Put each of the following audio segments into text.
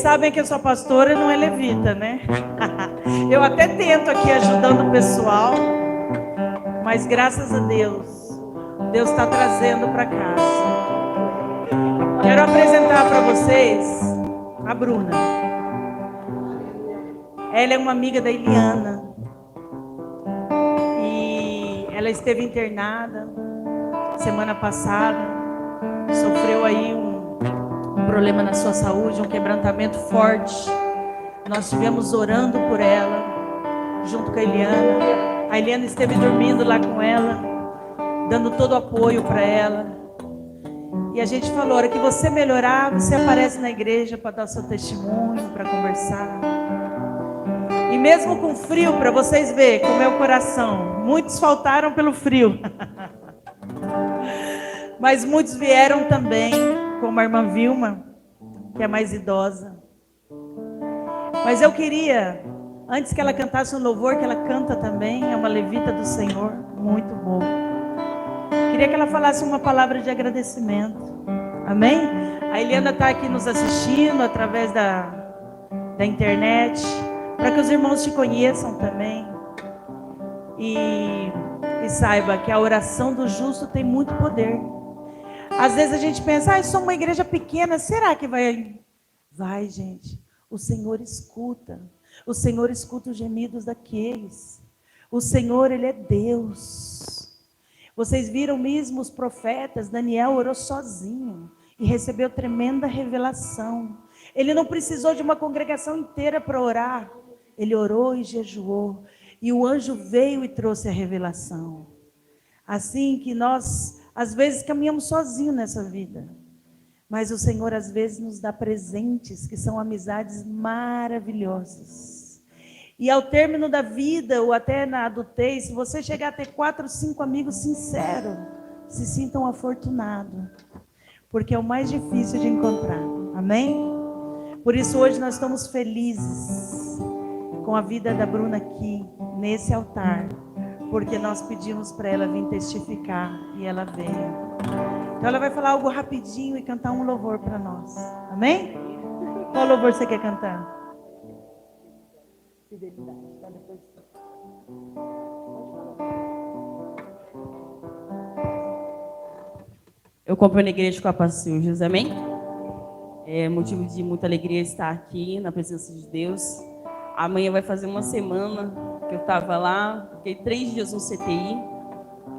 sabem que eu sou pastora e não é levita, né? Eu até tento aqui ajudando o pessoal, mas graças a Deus, Deus está trazendo para casa. Quero apresentar para vocês a Bruna. Ela é uma amiga da Eliana. E ela esteve internada semana passada. Sofreu aí um problema na sua saúde, um quebrantamento forte. Nós estivemos orando por ela, junto com a Eliana. A Eliana esteve dormindo lá com ela, dando todo o apoio para ela. E a gente falou, a hora que você melhorar, você aparece na igreja para dar o seu testemunho, para conversar. E mesmo com frio, para vocês verem com o meu coração, muitos faltaram pelo frio. Mas muitos vieram também, como a irmã Vilma, que é mais idosa. Mas eu queria, antes que ela cantasse um louvor, que ela canta também, é uma levita do Senhor, muito boa. Queria que ela falasse uma palavra de agradecimento. Amém? A Eliana está aqui nos assistindo através da internet, para que os irmãos te conheçam também. E saiba que a oração do justo tem muito poder. Às vezes a gente pensa, sou uma igreja pequena, será que vai? Vai, gente. O Senhor escuta. O Senhor escuta os gemidos daqueles. O Senhor, Ele é Deus. Vocês viram mesmo os profetas, Daniel orou sozinho e recebeu tremenda revelação. Ele não precisou de uma congregação inteira para orar. Ele orou e jejuou. E o anjo veio e trouxe a revelação. Assim que nós, às vezes, caminhamos sozinhos nessa vida. Mas o Senhor, às vezes, nos dá presentes que são amizades maravilhosas. E ao término da vida, ou até na adultez, se você chegar a ter 4 ou 5 amigos sinceros, se sintam afortunados. Porque é o mais difícil de encontrar. Amém? Por isso, hoje nós estamos felizes com a vida da Bruna aqui, nesse altar, porque nós pedimos para ela vir testificar e ela veio. Então ela vai falar algo rapidinho e cantar um louvor para nós. Amém? Qual louvor você quer cantar? Fidelidade. Eu compro na igreja com a pastora José, amém? É motivo de muita alegria estar aqui na presença de Deus. Amanhã vai fazer uma semana que eu estava lá, fiquei 3 dias no CTI.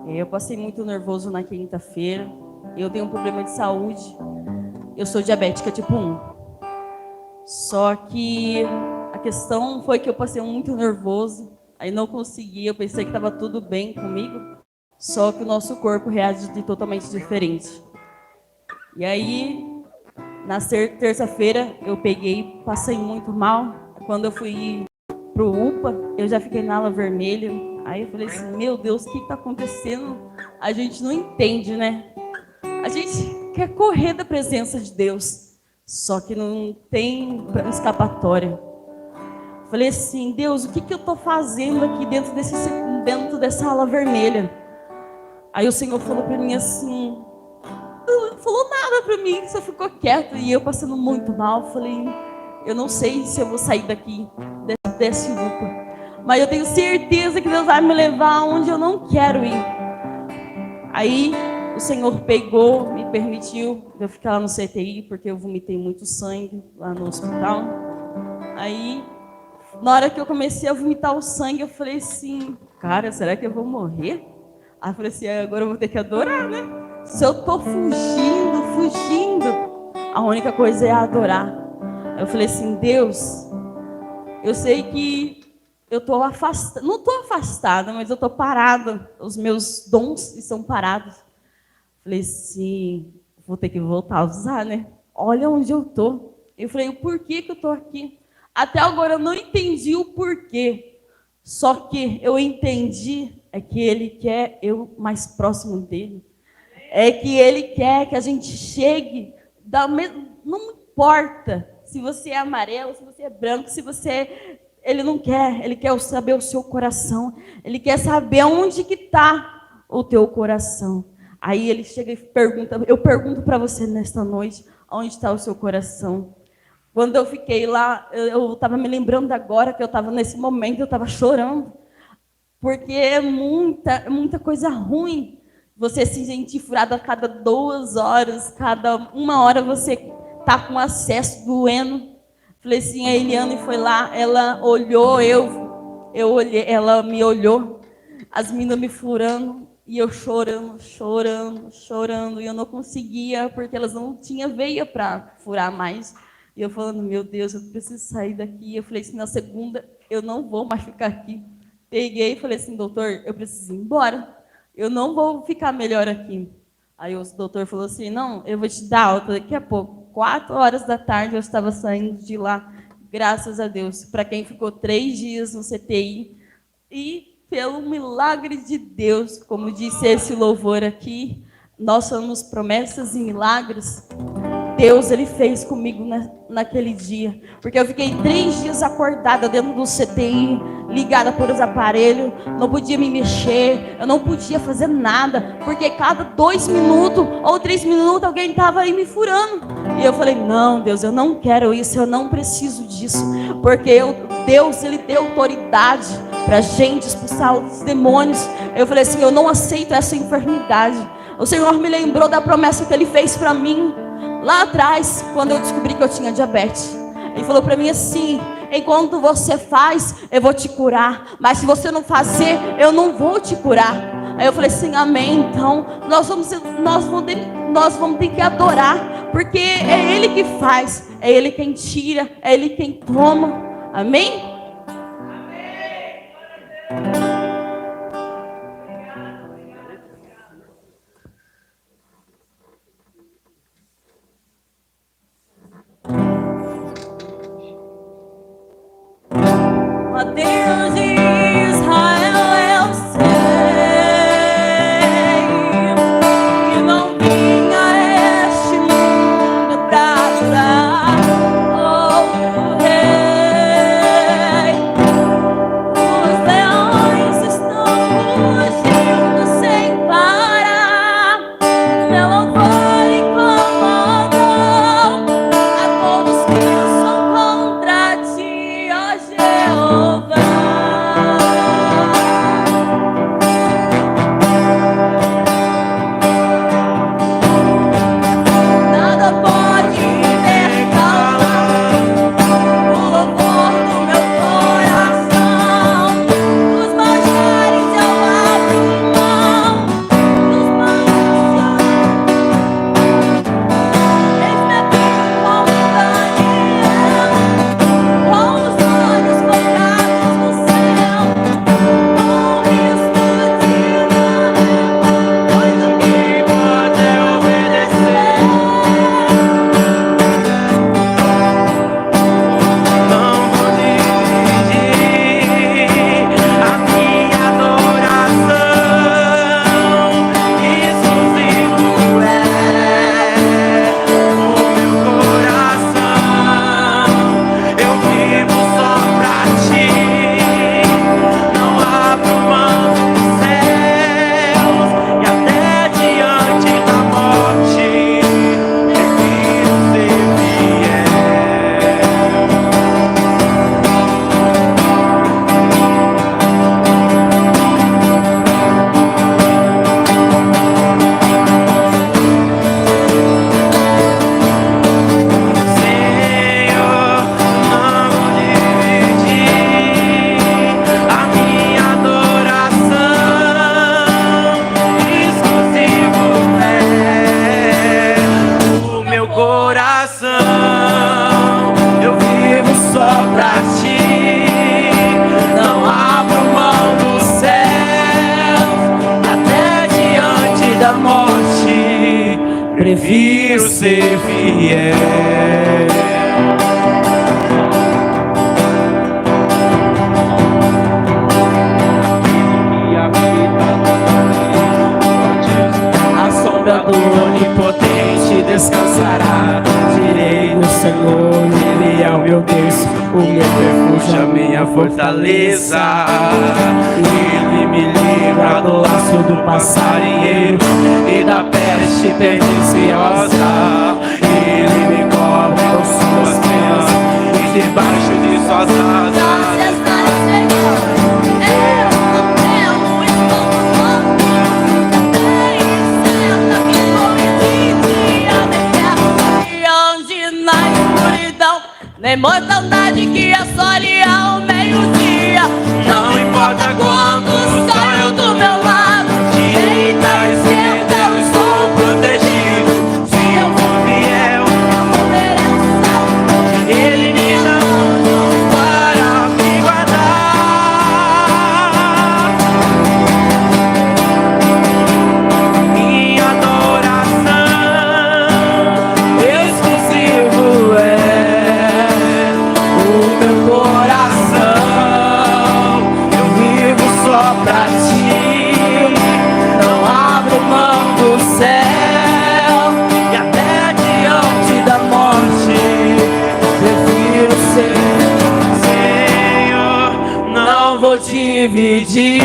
Eu passei muito nervoso na quinta-feira. Eu tenho um problema de saúde. Eu sou diabética tipo 1. Só que a questão foi que eu passei muito nervoso. Aí não consegui, eu pensei que estava tudo bem comigo. Só que o nosso corpo reage de totalmente diferente. E aí, na terça-feira, eu peguei, passei muito mal. Quando eu fui pro UPA, eu já fiquei na ala vermelha. Aí eu falei assim, meu Deus, o que está acontecendo? A gente não entende, né? A gente quer correr da presença de Deus, só que não tem escapatória. Falei assim, Deus, o que eu estou fazendo aqui dentro dessa ala vermelha? Aí o Senhor falou para mim assim, não falou nada para mim, só ficou quieto. E eu passando muito mal, falei, eu não sei se eu vou sair daqui, desse UPA, mas eu tenho certeza que Deus vai me levar aonde eu não quero ir. Aí o Senhor pegou, me permitiu eu ficar lá no CTI, porque eu vomitei muito sangue lá no hospital. Aí, na hora que eu comecei a vomitar o sangue, eu falei assim, cara, será que eu vou morrer? Aí eu falei assim, agora eu vou ter que adorar, né? Se eu tô fugindo, a única coisa é adorar. Aí eu falei assim, Deus, eu sei que eu tô afastada, não tô afastada, mas eu tô parada, os meus dons estão parados. Falei assim, vou ter que voltar a usar, né? Olha onde eu tô. Eu falei, o porquê que eu tô aqui? Até agora eu não entendi o porquê. Só que eu entendi é que Ele quer eu mais próximo dEle. É que Ele quer que a gente chegue, não importa se você é amarelo, se você é branco, se você... Ele não quer, Ele quer saber o seu coração. Ele quer saber onde que está o teu coração. Aí Ele chega e pergunta, eu pergunto para você nesta noite, onde está o seu coração? Quando eu fiquei lá, eu estava me lembrando agora que eu estava nesse momento, eu estava chorando. Porque é muita coisa ruim você se sentir furado a cada 2 horas, cada 1 hora você tá com acesso doendo. Falei assim, a Eliane foi lá, ela olhou, eu olhei, ela me olhou, as meninas me furando, e eu chorando, e eu não conseguia, porque elas não tinham veia para furar mais. E eu falando, meu Deus, eu preciso sair daqui. Eu falei assim, na segunda, eu não vou mais ficar aqui. Peguei e falei assim, doutor, eu preciso ir embora. Eu não vou ficar melhor aqui. Aí o doutor falou assim, não, eu vou te dar alta daqui a pouco. 4 horas da tarde eu estava saindo de lá, graças a Deus. Para quem ficou 3 dias no CTI. E pelo milagre de Deus, como disse esse louvor aqui, nós somos promessas e milagres. Deus, Ele fez comigo naquele dia. Porque eu fiquei 3 dias acordada dentro do CTI, ligada por os aparelhos, não podia me mexer, eu não podia fazer nada, porque cada 2 minutos ou 3 minutos alguém estava aí me furando. E eu falei, não, Deus, eu não quero isso, eu não preciso disso. Porque Deus, Ele deu autoridade para a gente expulsar os demônios. Eu falei assim, eu não aceito essa enfermidade. O Senhor me lembrou da promessa que Ele fez para mim lá atrás, quando eu descobri que eu tinha diabetes. Ele falou para mim assim, enquanto você faz, eu vou te curar, mas se você não fazer, eu não vou te curar. Aí eu falei assim, amém. Então nós vamos ter que adorar, porque é Ele que faz, é Ele quem tira, é Ele quem toma. Amém? Deus de Israel, eu sei que não vim a este mundo pra adorar outro rei. Os leões estão rugindo sem parar, seu louvor incomodou a todos que são contra ti, ó Jeová. Nada pode me calar o louvor do meu coração. Dos manjares eu abro mão, dos manjares. Eis-me aqui como Daniel, com os olhos focados no céu, com isso pois o que pode obedecer. Não vou dividir a minha adoração, exclusivo é o meu coração. Eu vivo só pra ti, não abro mão dos céus, e até diante da morte prefiro ser fiel. Senhor, não vou dividir a minha adoração, exclusivo é o meu coração. Eu vivo só pra ti, não abro mão dos céus, até diante da morte prefiro ser fiel. A sombra do Onipotente descansará. Direi do Senhor, Ele é o meu Deus, o meu refúgio, a minha fortaleza. Ele me livra do laço do passarinheiro e da peste perniciosa. Ele me cobre com suas penas debaixo de suas asas. Nem mortandade que assole ao meio-dia. Não importa quanto saiam do meu lado, direita, esquerda, eu estou protegido. Se eu for fiel, eu morrer é um céu. Ele me chamou para me guardar. Minha adoração exclusivo é pra ti, não abro mão do céu e até diante da morte prefiro ser Senhor. Não vou dividir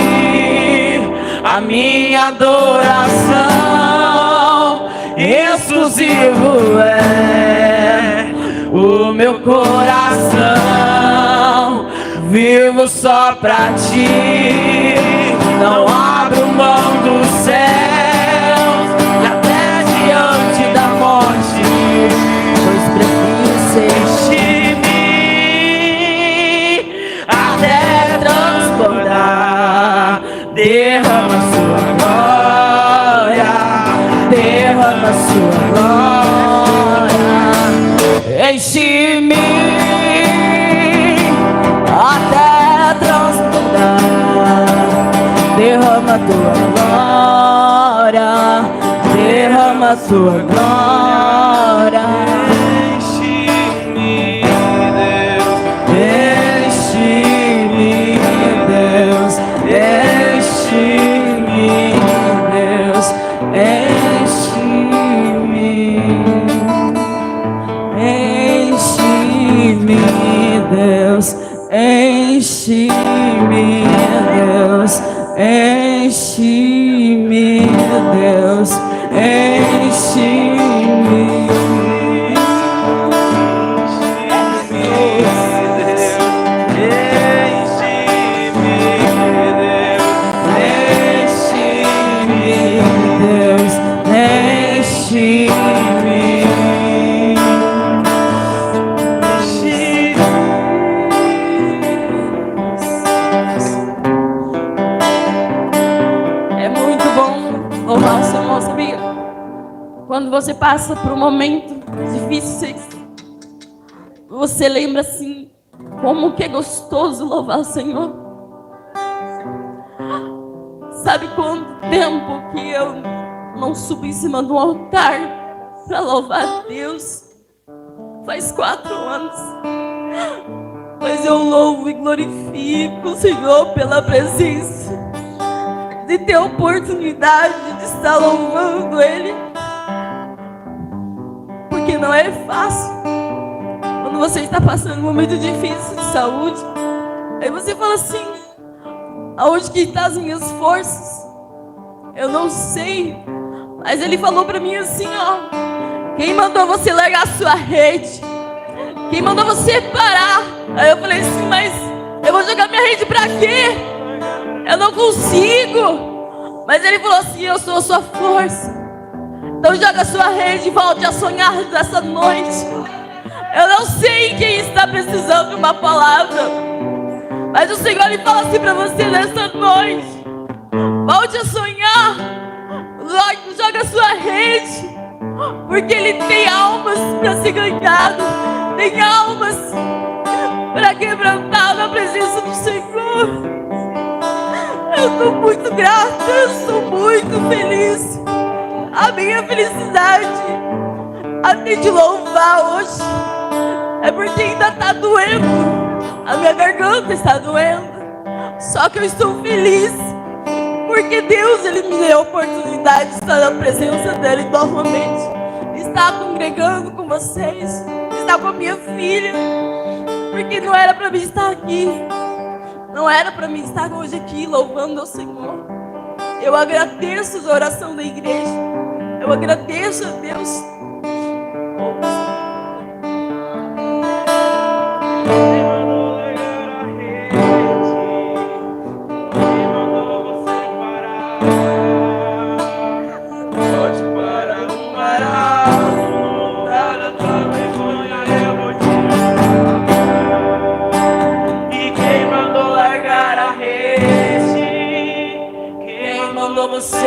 a minha adoração, exclusivo é o meu coração. Vivo só pra ti, não abro mão dos céus e até diante da morte, pois prefiro ser de mim até transbordar. Derrama sua glória, derrama sua glória, enche-me até transbordar. Derrama tua glória, derrama tua glória. Enche-me, Deus, enche-me, Deus, enche-me, Deus, enche-me, enche-me, Deus, enche-me, Deus, enche-me, Deus, enche-me. Quando você passa por um momento difícil, você lembra assim, como que é gostoso louvar o Senhor. Sabe quanto tempo que eu não subi em cima de um altar para louvar a Deus? Faz 4 anos. Mas eu louvo e glorifico o Senhor pela presença, de ter a oportunidade de estar louvando Ele. Porque não é fácil. Quando você está passando um momento difícil de saúde, aí você fala assim: aonde que estão as minhas forças? Eu não sei. Mas Ele falou para mim assim, ó: quem mandou você largar a sua rede? Quem mandou você parar? Aí eu falei assim: mas eu vou jogar minha rede pra quê? Eu não consigo. Mas Ele falou assim: eu sou a sua força. Então joga a sua rede e volte a sonhar nessa noite. Eu não sei quem está precisando de uma palavra, mas o Senhor Ele fala assim para você nessa noite: volte a sonhar, joga a sua rede, porque Ele tem almas para ser ganhado, tem almas para quebrantar na presença do Senhor. Eu estou muito grata, eu sou muito feliz. A minha felicidade até de louvar hoje é porque ainda está doendo, a minha garganta está doendo. Só que eu estou feliz porque Deus Ele me deu a oportunidade de estar na presença dEle novamente, estar congregando com vocês, estar com a minha filha, porque não era para mim estar aqui, não era para mim estar hoje aqui louvando ao Senhor. Eu agradeço a oração da igreja. Eu agradeço a Deus. como separar.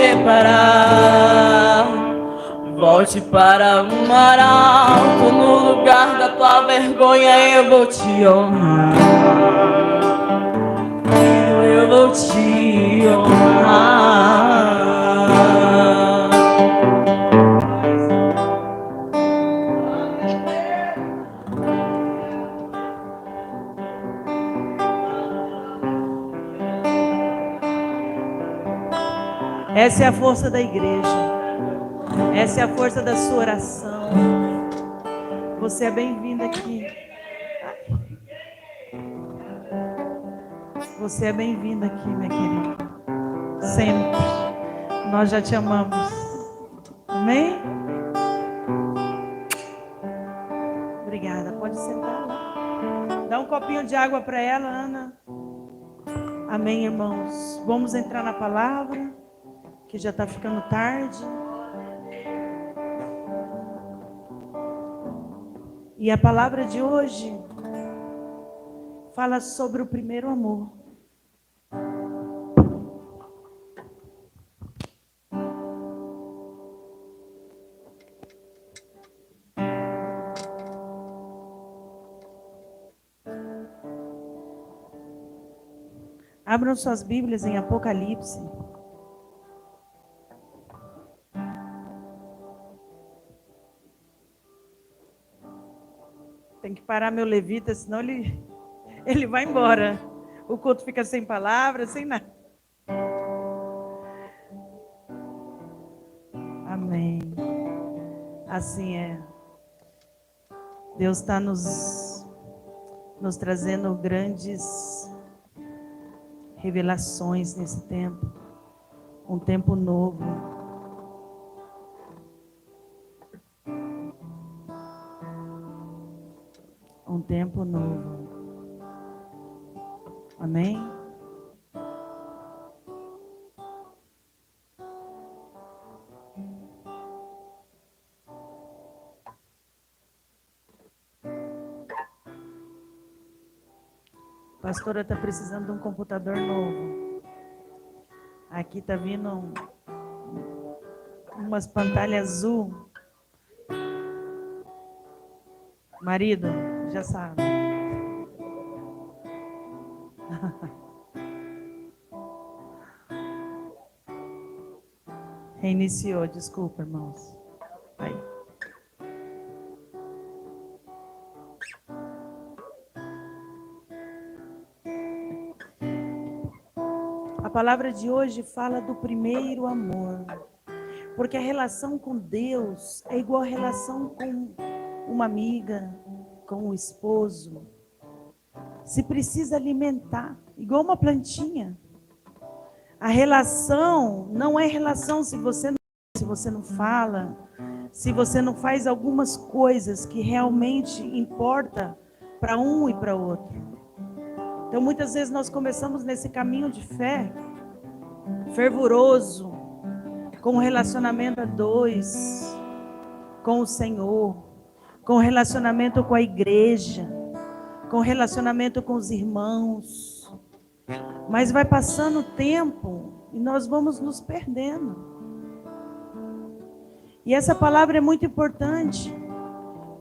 Volte para o mar alto, no lugar da tua vergonha eu vou te honrar. Eu vou te honrar. Essa é a força da igreja. Essa é a força da sua oração. Você é bem-vindo aqui. Você é bem-vindo aqui, minha querida. Sempre. Nós já te amamos. Amém? Obrigada. Pode sentar lá. Dá um copinho de água para ela, Ana. Amém, irmãos. Vamos entrar na palavra, que já está ficando tarde. E a palavra de hoje fala sobre o primeiro amor. Abram suas Bíblias em Apocalipse. Tem que parar meu levita, senão ele vai embora. O culto fica sem palavras, sem nada. Amém. Assim é. Deus está nos trazendo grandes revelações nesse tempo. Um tempo novo. Um tempo novo. Amém? A pastora está precisando de um computador novo. Aqui está vindo umas pantalhas azul. Marido, já sabe. Reiniciou, desculpa, irmãos. Aí. A palavra de hoje fala do primeiro amor. Porque a relação com Deus é igual a relação com uma amiga, com o esposo. Se precisa alimentar, igual uma plantinha. A relação não é relação se você não fala, se você não faz algumas coisas que realmente importa para um e para outro. Então, muitas vezes nós começamos nesse caminho de fé, fervoroso, com um relacionamento a dois, com o Senhor, com relacionamento com a igreja, com relacionamento com os irmãos. Mas vai passando o tempo e nós vamos nos perdendo. E essa palavra é muito importante,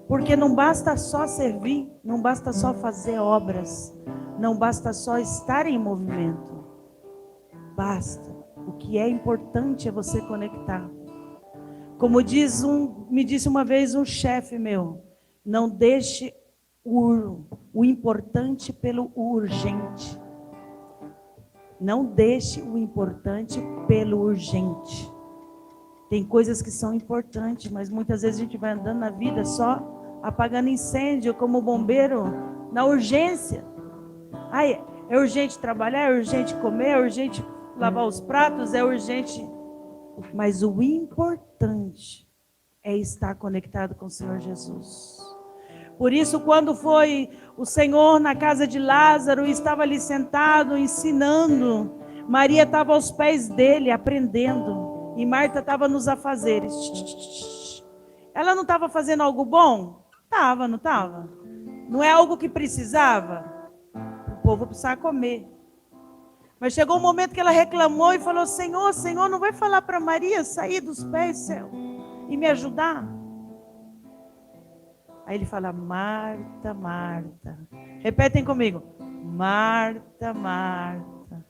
porque não basta só servir, não basta só fazer obras, não basta só estar em movimento. Basta. O que é importante é você conectar. Como me disse uma vez um chefe meu, não deixe o importante pelo urgente. Não deixe o importante pelo urgente. Tem coisas que são importantes, mas muitas vezes a gente vai andando na vida só apagando incêndio, como bombeiro, na urgência. Ai, é urgente trabalhar, é urgente comer, é urgente lavar os pratos, é urgente. Mas o importante é estar conectado com o Senhor Jesus. Por isso, quando foi o Senhor na casa de Lázaro, estava ali sentado, ensinando, Maria estava aos pés dele, aprendendo, e Marta estava nos afazeres. Ela não estava fazendo algo bom? Estava, não estava? Não é algo que precisava? O povo precisava comer. Mas chegou um momento que ela reclamou e falou: Senhor, Senhor, não vai falar para Maria sair dos pés, céu, e me ajudar? Aí ele fala: Marta, Marta. Repetem comigo: Marta, Marta.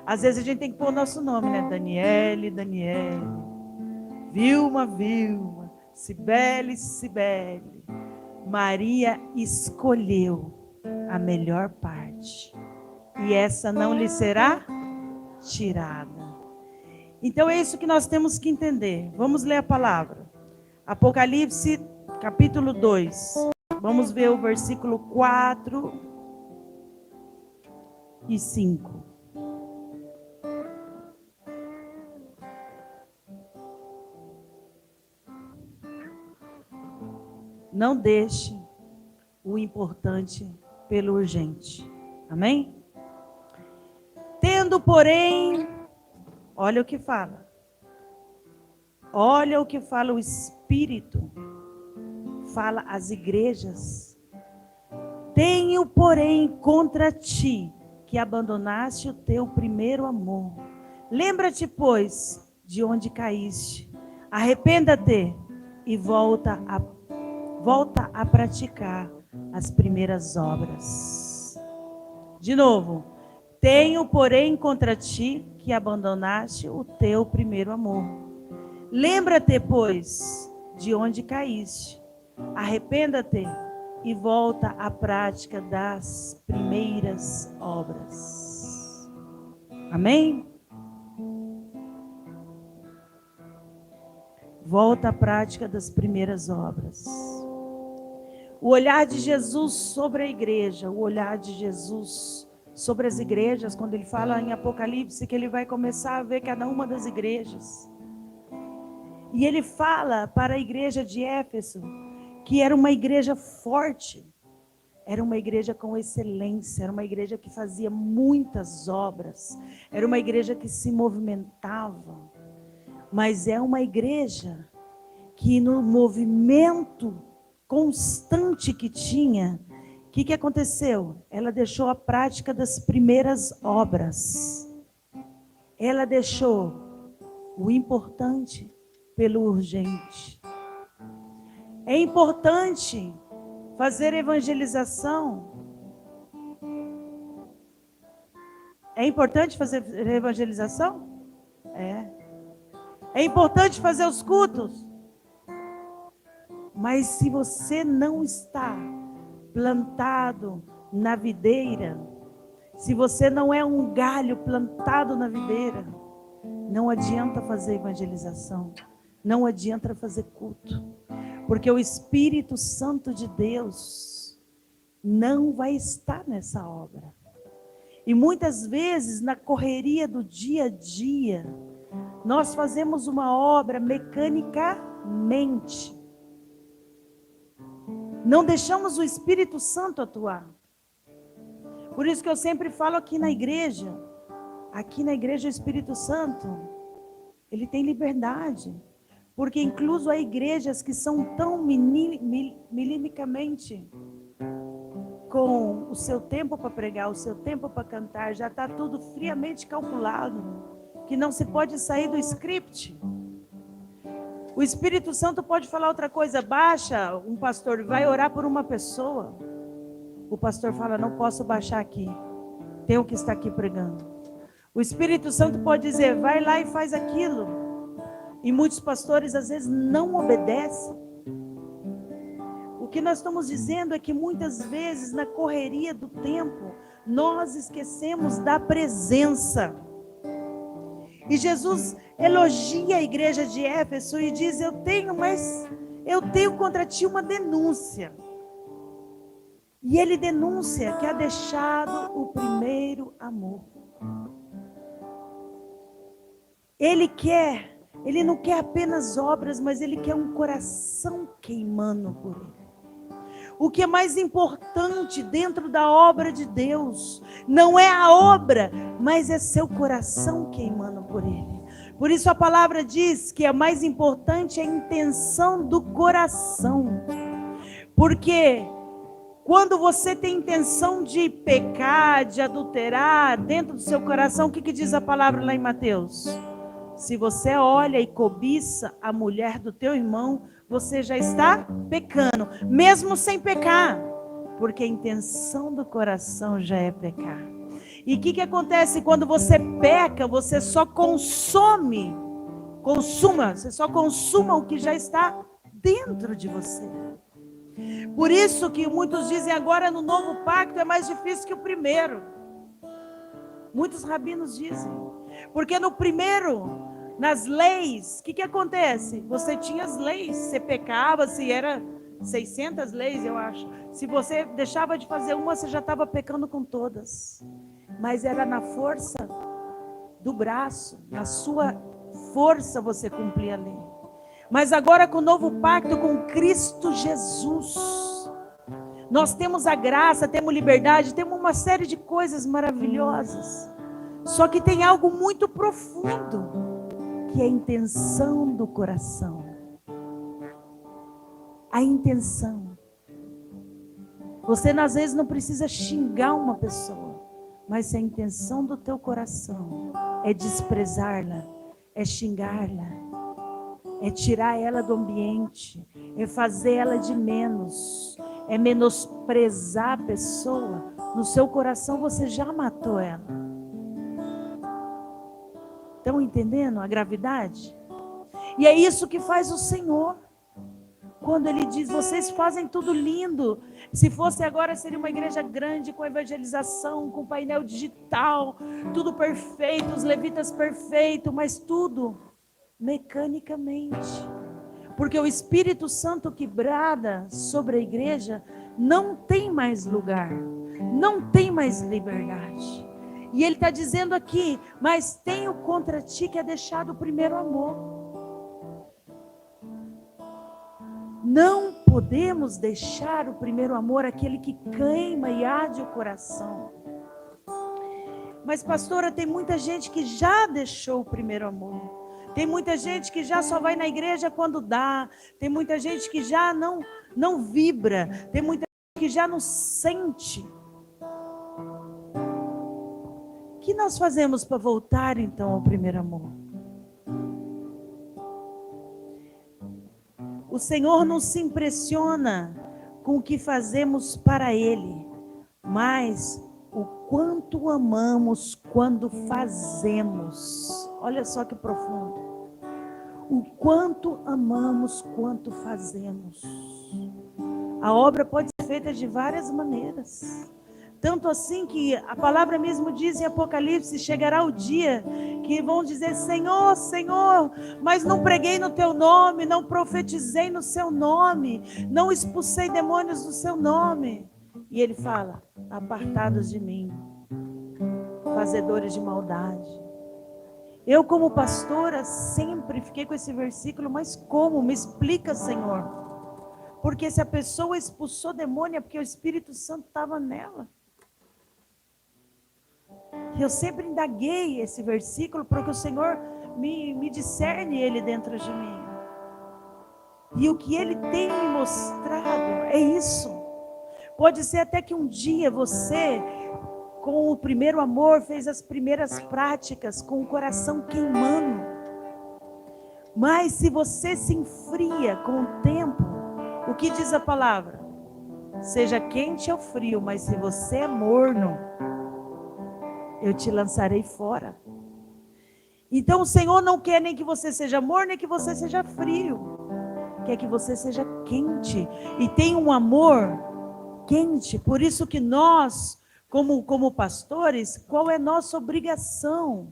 Às vezes a gente tem que pôr o nosso nome, né? Daniele, Daniele. Vilma, Vilma. Cibele, Cibele. Maria escolheu a melhor parte. E essa não lhe será tirada. Então é isso que nós temos que entender. Vamos ler a palavra. Apocalipse, capítulo 2. Vamos ver o versículo 4 e 5. Não deixe o importante pelo urgente. Amém? Tendo, porém, olha o que fala. Olha o que fala o Espírito. Fala às igrejas. Tenho, porém, contra ti que abandonaste o teu primeiro amor. Lembra-te, pois, de onde caíste. Arrependa-te e volta a praticar as primeiras obras. De novo. Tenho, porém, contra ti que abandonaste o teu primeiro amor. Lembra-te, pois, de onde caíste. Arrependa-te e volta à prática das primeiras obras. Amém? Volta à prática das primeiras obras. O olhar de Jesus sobre a igreja, o olhar de Jesus sobre as igrejas, quando ele fala em Apocalipse, que ele vai começar a ver cada uma das igrejas. E ele fala para a igreja de Éfeso, que era uma igreja forte, era uma igreja com excelência, era uma igreja que fazia muitas obras, era uma igreja que se movimentava, mas é uma igreja que no movimento constante que tinha, o que aconteceu? Ela deixou a prática das primeiras obras. Ela deixou o importante pelo urgente. É importante fazer evangelização. É importante fazer evangelização? É. É importante fazer os cultos. Mas se você não está plantado na videira, se você não é um galho plantado na videira, não adianta fazer evangelização, não adianta fazer culto, porque o Espírito Santo de Deus não vai estar nessa obra. E muitas vezes, na correria do dia a dia, nós fazemos uma obra mecanicamente. Não deixamos o Espírito Santo atuar. Por isso que eu sempre falo aqui na igreja o Espírito Santo, ele tem liberdade. Porque incluso há igrejas que são tão milimicamente com o seu tempo para pregar, o seu tempo para cantar, já está tudo friamente calculado, que não se pode sair do script. O Espírito Santo pode falar outra coisa, baixa um pastor, vai orar por uma pessoa. O pastor fala, não posso baixar aqui, tenho que estar aqui pregando. O Espírito Santo pode dizer, vai lá e faz aquilo. E muitos pastores às vezes não obedecem. O que nós estamos dizendo é que muitas vezes na correria do tempo, nós esquecemos da presença. E Jesus elogia a igreja de Éfeso e diz, eu tenho contra ti uma denúncia. E ele denuncia que ha deixado o primeiro amor. Ele não quer apenas obras, mas ele quer um coração queimando por ele. O que é mais importante dentro da obra de Deus não é a obra, mas é seu coração queimando por ele. Por isso a palavra diz que a mais importante é a intenção do coração. Porque Quando você tem intenção de pecar, de adulterar dentro do seu coração, o que diz a palavra lá em Mateus? Se você olha e cobiça a mulher do teu irmão, você já está pecando, mesmo sem pecar, porque a intenção do coração já é pecar. E o que acontece quando você peca? Você só consuma o que já está dentro de você. Por isso que muitos dizem agora no novo pacto é mais difícil que o primeiro. Muitos rabinos dizem. Porque no primeiro, nas leis, o que acontece? Você tinha as leis, você pecava, se era 600 leis, eu acho. Se você deixava de fazer uma, você já estava pecando com todas. Mas era na força do braço, na sua força você cumpria a lei. Mas agora com o novo pacto, com Cristo Jesus, nós temos a graça, temos liberdade, temos uma série de coisas maravilhosas. Só que tem algo muito profundo, que é a intenção do coração. A intenção. Você às vezes não precisa xingar uma pessoa, mas se a intenção do teu coração é desprezá-la, é xingá-la, é tirar ela do ambiente, é fazer ela de menos, é menosprezar a pessoa, no seu coração você já matou ela. Estão entendendo a gravidade? E é isso que faz o Senhor. Quando Ele diz, vocês fazem tudo lindo. Se fosse agora, seria uma igreja grande, com evangelização, com painel digital, tudo perfeito, os levitas perfeitos, mas tudo mecanicamente. Porque o Espírito Santo que brada sobre a igreja não tem mais lugar, não tem mais liberdade. E Ele está dizendo aqui, mas tenho contra ti que é deixado o primeiro amor. Não podemos deixar o primeiro amor, aquele que queima e arde o coração. Mas pastora, tem muita gente que já deixou o primeiro amor. Tem muita gente que já só vai na igreja quando dá. Tem muita gente que já não vibra. Tem muita gente que já não sente. O que nós fazemos para voltar então ao primeiro amor? O Senhor não se impressiona com o que fazemos para Ele, mas o quanto amamos quando fazemos. Olha só que profundo. O quanto amamos quando fazemos. A obra pode ser feita de várias maneiras. Tanto assim que a palavra mesmo diz em Apocalipse, chegará o dia que vão dizer, Senhor, Senhor, mas não preguei no teu nome, não profetizei no seu nome, não expulsei demônios no seu nome. E ele fala, apartados de mim, fazedores de maldade. Eu como pastora sempre fiquei com esse versículo, mas como? Me explica, Senhor. Porque se a pessoa expulsou demônio é porque o Espírito Santo estava nela. Eu sempre indaguei esse versículo porque o Senhor me discerne ele dentro de mim. E o que ele tem me mostrado é isso. Pode ser até que um dia você, com o primeiro amor, fez as primeiras práticas com o coração queimando. Mas se você se enfria com o tempo, o que diz a palavra? Seja quente ou frio, mas se você é morno, eu te lançarei fora. Então o Senhor não quer nem que você seja morno, nem que você seja frio. Quer que você seja quente. E tem um amor quente. Por isso que nós, como pastores, qual é nossa obrigação?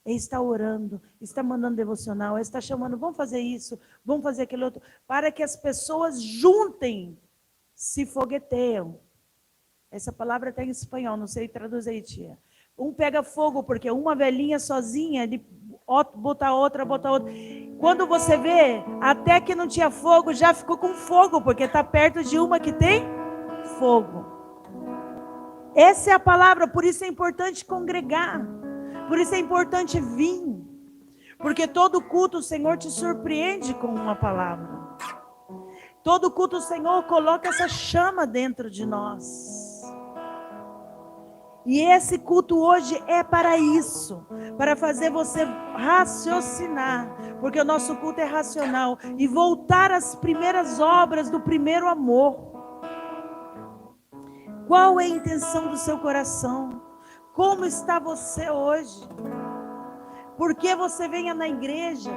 É estar orando, estar mandando devocional, é estar chamando, vamos fazer isso, vamos fazer aquele outro. Para que as pessoas juntem, se fogueteiam. Essa palavra está em espanhol, não sei traduzir, tia. Um pega fogo, porque uma velhinha sozinha, ele bota outra. Quando você vê, até que não tinha fogo, já ficou com fogo, porque está perto de uma que tem fogo. Essa é a palavra, por isso é importante congregar, por isso é importante vir, porque todo culto o Senhor te surpreende com uma palavra. Todo culto, o Senhor coloca essa chama dentro de nós. E esse culto hoje é para isso, para fazer você raciocinar, porque o nosso culto é racional, e voltar às primeiras obras do primeiro amor. Qual é a intenção do seu coração? Como está você hoje? Por que você venha na igreja?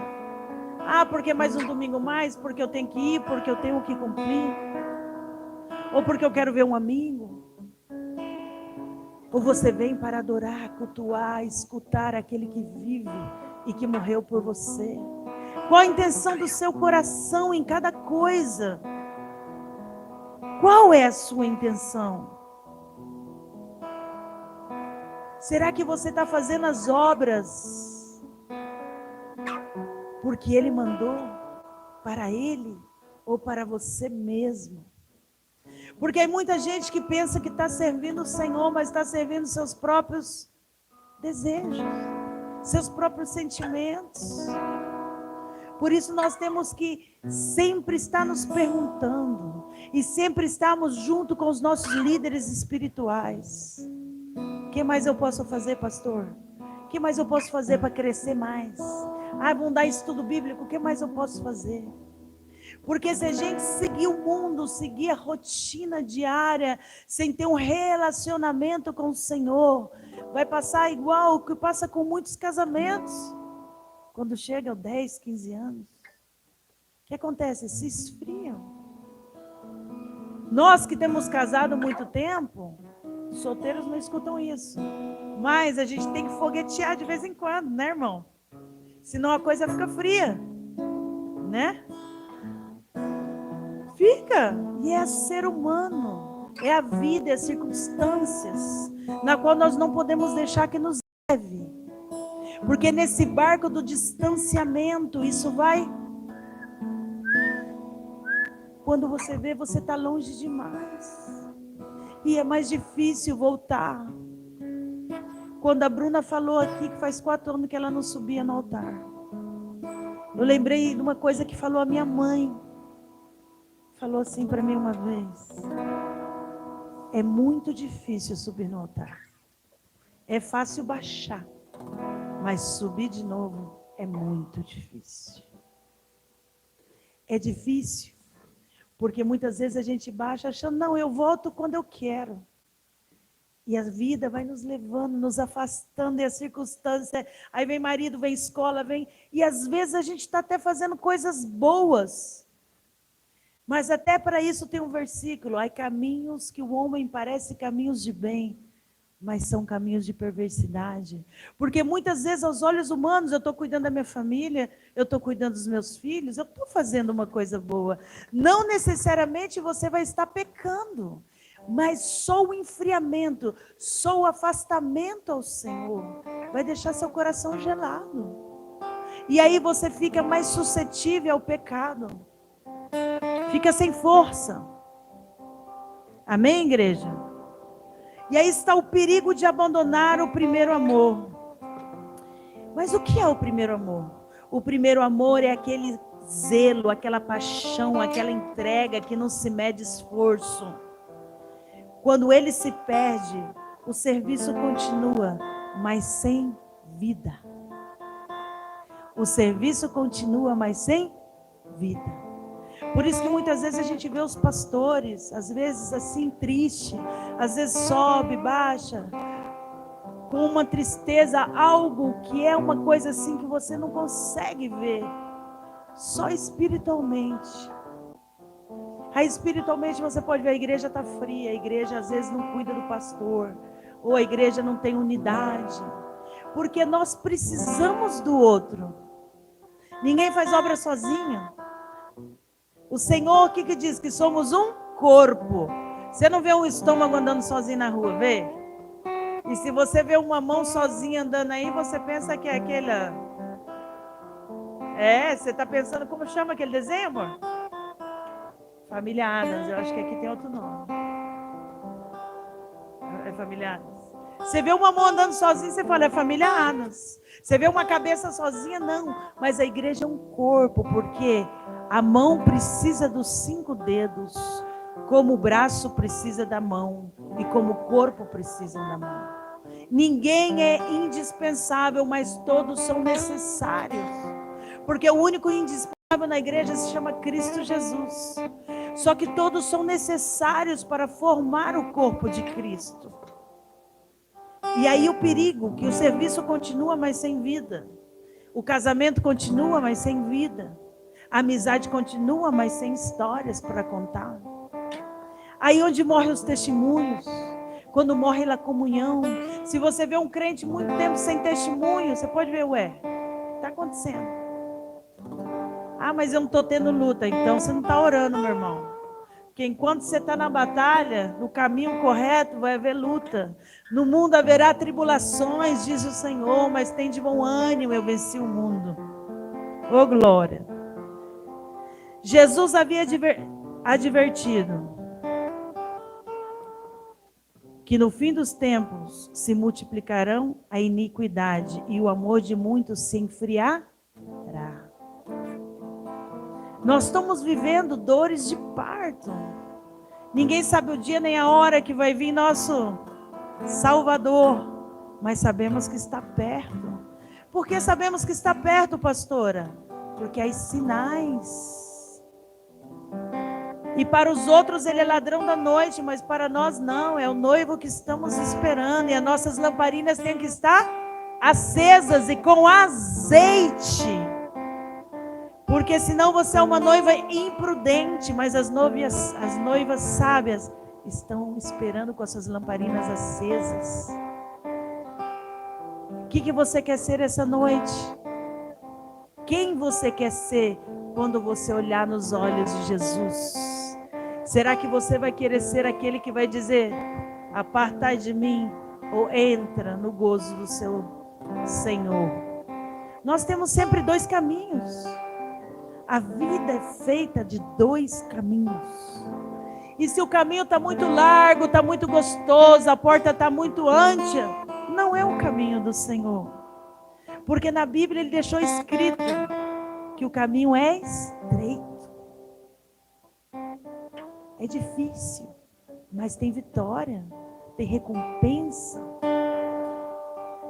Ah, porque mais um domingo mais, porque eu tenho que ir, porque eu tenho que cumprir, ou porque eu quero ver um amigo. Ou você vem para adorar, cultuar, escutar aquele que vive e que morreu por você? Qual a intenção do seu coração em cada coisa? Qual é a sua intenção? Será que você está fazendo as obras porque Ele mandou? Para Ele ou para você mesmo? Porque hay muita gente que pensa que está servindo o Senhor, mas está servindo seus próprios desejos, seus próprios sentimentos. Por isso nós temos que sempre estar nos perguntando e sempre estarmos junto com os nossos líderes espirituais. O que mais eu posso fazer, pastor? O que mais eu posso fazer para crescer mais? Ah, vão dar estudo bíblico, o que mais eu posso fazer? Porque se a gente seguir o mundo, seguir a rotina diária, sem ter um relacionamento com o Senhor, vai passar igual o que passa com muitos casamentos. Quando chegam aos 10, 15 anos, o que acontece? Se esfriam. Nós que temos casado muito tempo, os solteiros não escutam isso. Mas a gente tem que foguetear de vez em quando, né, irmão? Senão a coisa fica fria, né? Fica, e é ser humano, é a vida, é as circunstâncias, na qual nós não podemos deixar que nos leve, porque nesse barco do distanciamento, isso vai, quando você vê, você está longe demais, e é mais difícil voltar. Quando a Bruna falou aqui, que faz 4 anos que ela não subia no altar, eu lembrei de uma coisa que falou a minha mãe. Falou assim para mim uma vez: é muito difícil subir no altar. É fácil baixar, mas subir de novo é muito difícil. É difícil, porque muitas vezes a gente baixa achando, não, eu volto quando eu quero. E a vida vai nos levando, nos afastando, e a circunstância, aí vem marido, vem escola, vem, e às vezes a gente está até fazendo coisas boas. Mas até para isso tem um versículo: há caminhos que o homem parece caminhos de bem, mas são caminhos de perversidade. Porque muitas vezes aos olhos humanos, eu estou cuidando da minha família, eu estou cuidando dos meus filhos, eu estou fazendo uma coisa boa. Não necessariamente você vai estar pecando, mas só o enfriamento, só o afastamento ao Senhor vai deixar seu coração gelado. E aí você fica mais suscetível ao pecado. Fica sem força. Amém, igreja? E aí está o perigo de abandonar o primeiro amor. Mas o que é o primeiro amor? O primeiro amor é aquele zelo, aquela paixão, aquela entrega que não se mede esforço. Quando ele se perde, o serviço continua, mas sem vida. O serviço continua, mas sem vida. Por isso que muitas vezes a gente vê os pastores, às vezes assim, triste, às vezes sobe, baixa, com uma tristeza, algo que é uma coisa assim que você não consegue ver, só espiritualmente. Aí espiritualmente você pode ver, a igreja está fria, a igreja às vezes não cuida do pastor, ou a igreja não tem unidade, porque nós precisamos do outro. Ninguém faz obra sozinho. O Senhor, o que diz? Que somos um corpo. Você não vê um estômago andando sozinho na rua, vê? E se você vê uma mão sozinha andando aí, você pensa que é aquela... você está pensando, como chama aquele desenho, amor? Família Addams, eu acho que aqui tem outro nome. É Família Addams. Você vê uma mão andando sozinha, você fala, é família Anas. Você vê uma cabeça sozinha, não. Mas a igreja é um corpo, porque a mão precisa dos 5 dedos, como o braço precisa da mão e como o corpo precisa da mão. Ninguém é indispensável, mas todos são necessários. Porque o único indispensável na igreja se chama Cristo Jesus. Só que todos são necessários para formar o corpo de Cristo. E aí o perigo, que o serviço continua, mas sem vida. O casamento continua, mas sem vida. A amizade continua, mas sem histórias para contar. Aí onde morrem os testemunhos, quando morre a comunhão. Se você vê um crente muito tempo sem testemunho, você pode ver, está acontecendo. Ah, mas eu não estou tendo luta. Então você não está orando, meu irmão. Porque enquanto você está na batalha, no caminho correto, vai haver luta. No mundo haverá tribulações, diz o Senhor, mas tem de bom ânimo, eu venci o mundo. Oh, glória! Jesus havia advertido que no fim dos tempos se multiplicarão a iniquidade e o amor de muitos se enfriará. Nós estamos vivendo dores de parto. Ninguém sabe o dia nem a hora que vai vir nosso Salvador, mas sabemos que está perto. Por que sabemos que está perto, pastora? Porque há sinais. E para os outros ele é ladrão da noite, mas para nós não, é o noivo que estamos esperando. E as nossas lamparinas têm que estar acesas e com azeite. Porque senão você é uma noiva imprudente, mas as noivas sábias estão esperando com as suas lamparinas acesas. O que você quer ser essa noite? Quem você quer ser quando você olhar nos olhos de Jesus? Será que você vai querer ser aquele que vai dizer, apartai de mim, ou entra no gozo do seu Senhor? Nós temos sempre 2 caminhos. A vida é feita de 2 caminhos. E se o caminho está muito largo, está muito gostoso, a porta está muito ampla, não é o caminho do Senhor. Porque na Bíblia ele deixou escrito que o caminho é estreito. É difícil, mas tem vitória, tem recompensa.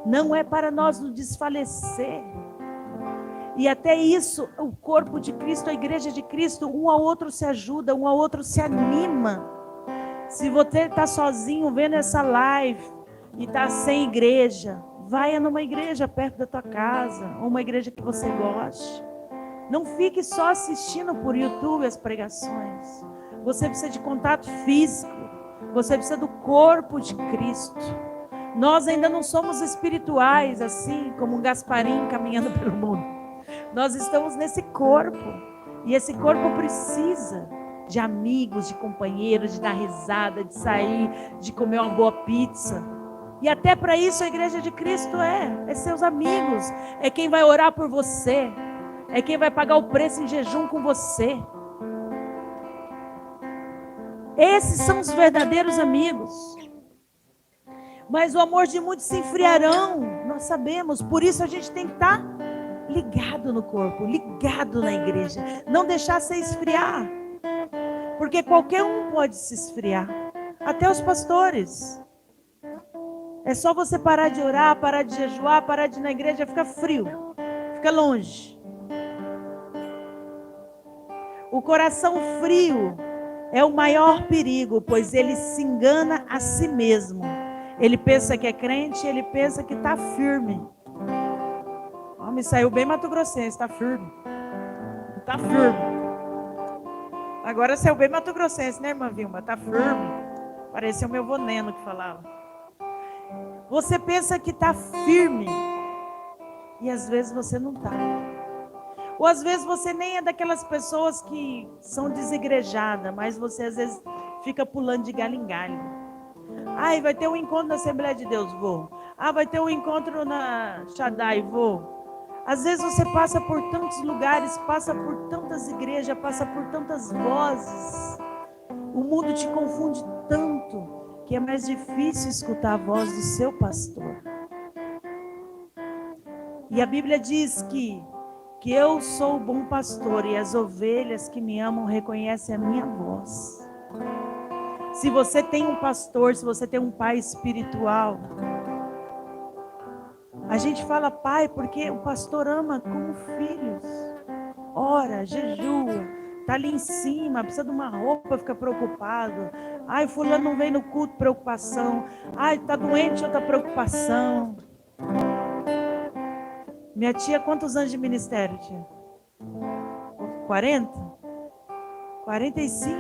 Não é para nós nos desfalecer. E até isso, o corpo de Cristo, a igreja de Cristo, um ao outro se ajuda, um ao outro se anima. Se você está sozinho vendo essa live e está sem igreja, vai numa igreja perto da tua casa, ou uma igreja que você goste. Não fique só assistindo por YouTube as pregações. Você precisa de contato físico, você precisa do corpo de Cristo. Nós ainda não somos espirituais, assim como um Gasparim caminhando pelo mundo. Nós estamos nesse corpo, e esse corpo precisa de amigos, de companheiros, de dar risada, de sair, de comer uma boa pizza. E até para isso a igreja de Cristo é seus amigos, é quem vai orar por você, é quem vai pagar o preço em jejum com você. Esses são os verdadeiros amigos. Mas o amor de muitos se enfriarão, nós sabemos, por isso a gente tem que estar ligado no corpo, ligado na igreja, não deixar se esfriar, porque qualquer um pode se esfriar, até os pastores. É só você parar de orar, parar de jejuar, parar de ir na igreja, fica frio, fica longe. O coração frio é o maior perigo, pois ele se engana a si mesmo. Ele pensa que é crente, ele pensa que está firme. Me saiu bem mato-grossense, está firme. Está firme. Agora saiu bem mato-grossense, né, irmã Vilma? Está firme. Parecia o meu vô Neno que falava. Você pensa que está firme e às vezes você não está. Ou às vezes você nem é daquelas pessoas que são desigrejadas, mas você às vezes fica pulando de galho em galho. Ai, vai ter um encontro na Assembleia de Deus, vou. Ah, vai ter um encontro na Shaddai, vou. Às vezes você passa por tantos lugares, passa por tantas igrejas, passa por tantas vozes. O mundo te confunde tanto que é mais difícil escutar a voz do seu pastor. E a Bíblia diz que eu sou o bom pastor e as ovelhas que me amam reconhecem a minha voz. Se você tem um pastor, se você tem um pai espiritual, a gente fala pai porque o pastor ama como filhos. Ora, jejua, tá ali em cima, precisa de uma roupa, fica preocupado. Ai, fulano não vem no culto, preocupação. Ai, tá doente, outra preocupação. Minha tia, quantos anos de ministério, tia? 40? 45?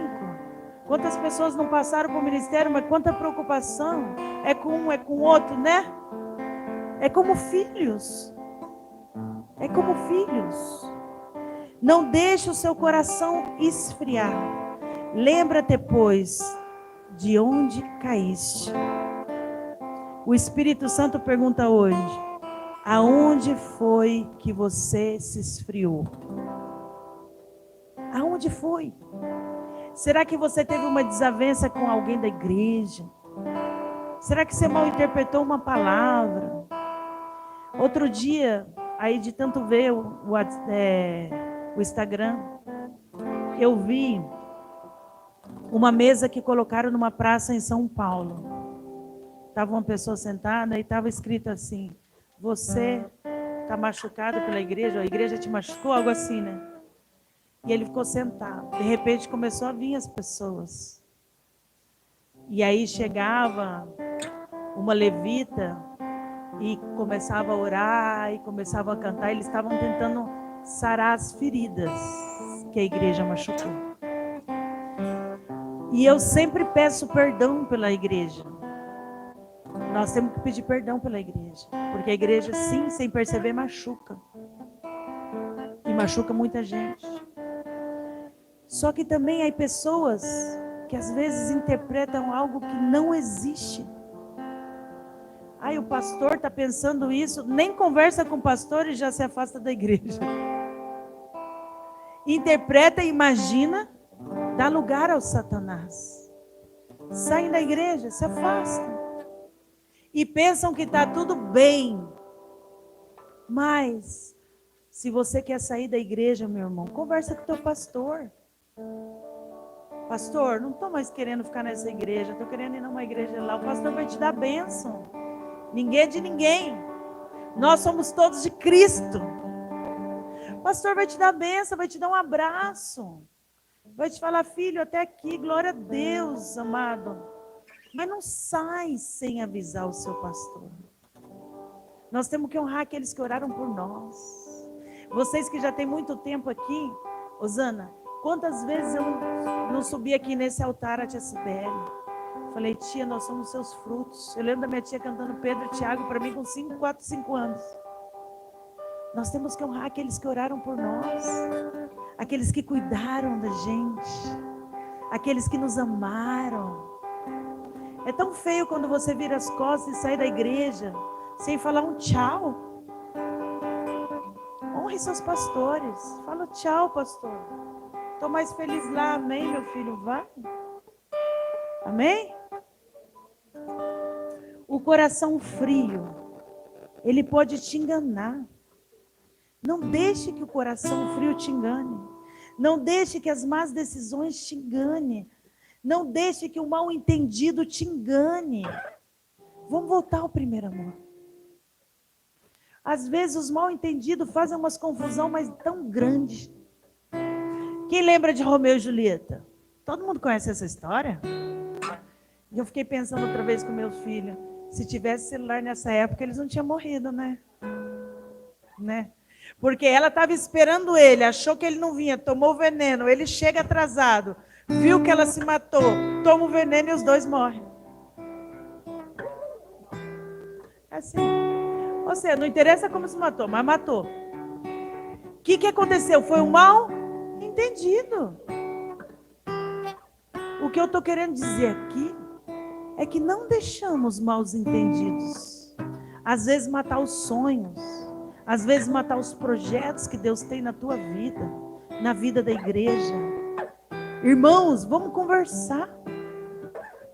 Quantas pessoas não passaram por ministério, mas quanta preocupação. É com um, é com o outro, né? É como filhos. É como filhos. Não deixe o seu coração esfriar. Lembra-te, pois, de onde caíste. O Espírito Santo pergunta hoje: aonde foi que você se esfriou? Aonde foi? Será que você teve uma desavença com alguém da igreja? Será que você mal interpretou uma palavra? Outro dia, aí de tanto ver o Instagram, eu vi uma mesa que colocaram numa praça em São Paulo. Estava uma pessoa sentada e estava escrito assim: você está machucado pela igreja, a igreja te machucou, algo assim, né? E ele ficou sentado. De repente começou a vir as pessoas. E aí chegava uma levita e começava a orar e começava a cantar. Eles estavam tentando sarar as feridas que a igreja machucou. E eu sempre peço perdão pela igreja. Nós temos que pedir perdão pela igreja. Porque a igreja, sim, sem perceber, machuca. E machuca muita gente. Só que também há pessoas que às vezes interpretam algo que não existe. Aí o pastor está pensando isso, nem conversa com o pastor e já se afasta da igreja. Interpreta e imagina, dá lugar ao Satanás. Saem da igreja, se afastam. E pensam que está tudo bem. Mas, se você quer sair da igreja, meu irmão, conversa com o teu pastor. Pastor, não estou mais querendo ficar nessa igreja, estou querendo ir numa igreja lá. O pastor vai te dar bênção. Ninguém é de ninguém. Nós somos todos de Cristo. O pastor vai te dar bênção, vai te dar um abraço. Vai te falar: filho, até aqui, glória a Deus, amado. Mas não sai sem avisar o seu pastor. Nós temos que honrar aqueles que oraram por nós. Vocês que já têm muito tempo aqui, Osana, quantas vezes eu não subi aqui nesse altar a tia Sibeli? Falei: tia, nós somos seus frutos. Eu lembro da minha tia cantando Pedro e Tiago para mim com 4, 5 anos. Nós temos que honrar aqueles que oraram por nós. Aqueles que cuidaram da gente. Aqueles que nos amaram. É tão feio quando você vira as costas e sai da igreja sem falar um tchau. Honre seus pastores. Fala: tchau, pastor. Estou mais feliz lá, amém, meu filho? Vai. Amém? O coração frio, ele pode te enganar. Não deixe que o coração frio te engane. Não deixe que as más decisões te engane. Não deixe que o mal entendido te engane. Vamos voltar ao primeiro amor. Às vezes os mal entendidos fazem umas confusão, mas tão grande. Quem lembra de Romeu e Julieta? Todo mundo conhece essa história? E eu fiquei pensando outra vez com meu filho, se tivesse celular nessa época, eles não tinham morrido, né? Porque ela estava esperando ele, achou que ele não vinha, tomou o veneno, ele chega atrasado, viu que ela se matou, toma o veneno e os dois morrem. Assim. Ou seja, não interessa como se matou, mas matou. O que aconteceu? Foi um mal entendido. O que eu estou querendo dizer aqui é que não deixamos maus entendidos. Às vezes matar os sonhos, às vezes matar os projetos que Deus tem na tua vida, na vida da igreja. Irmãos, vamos conversar.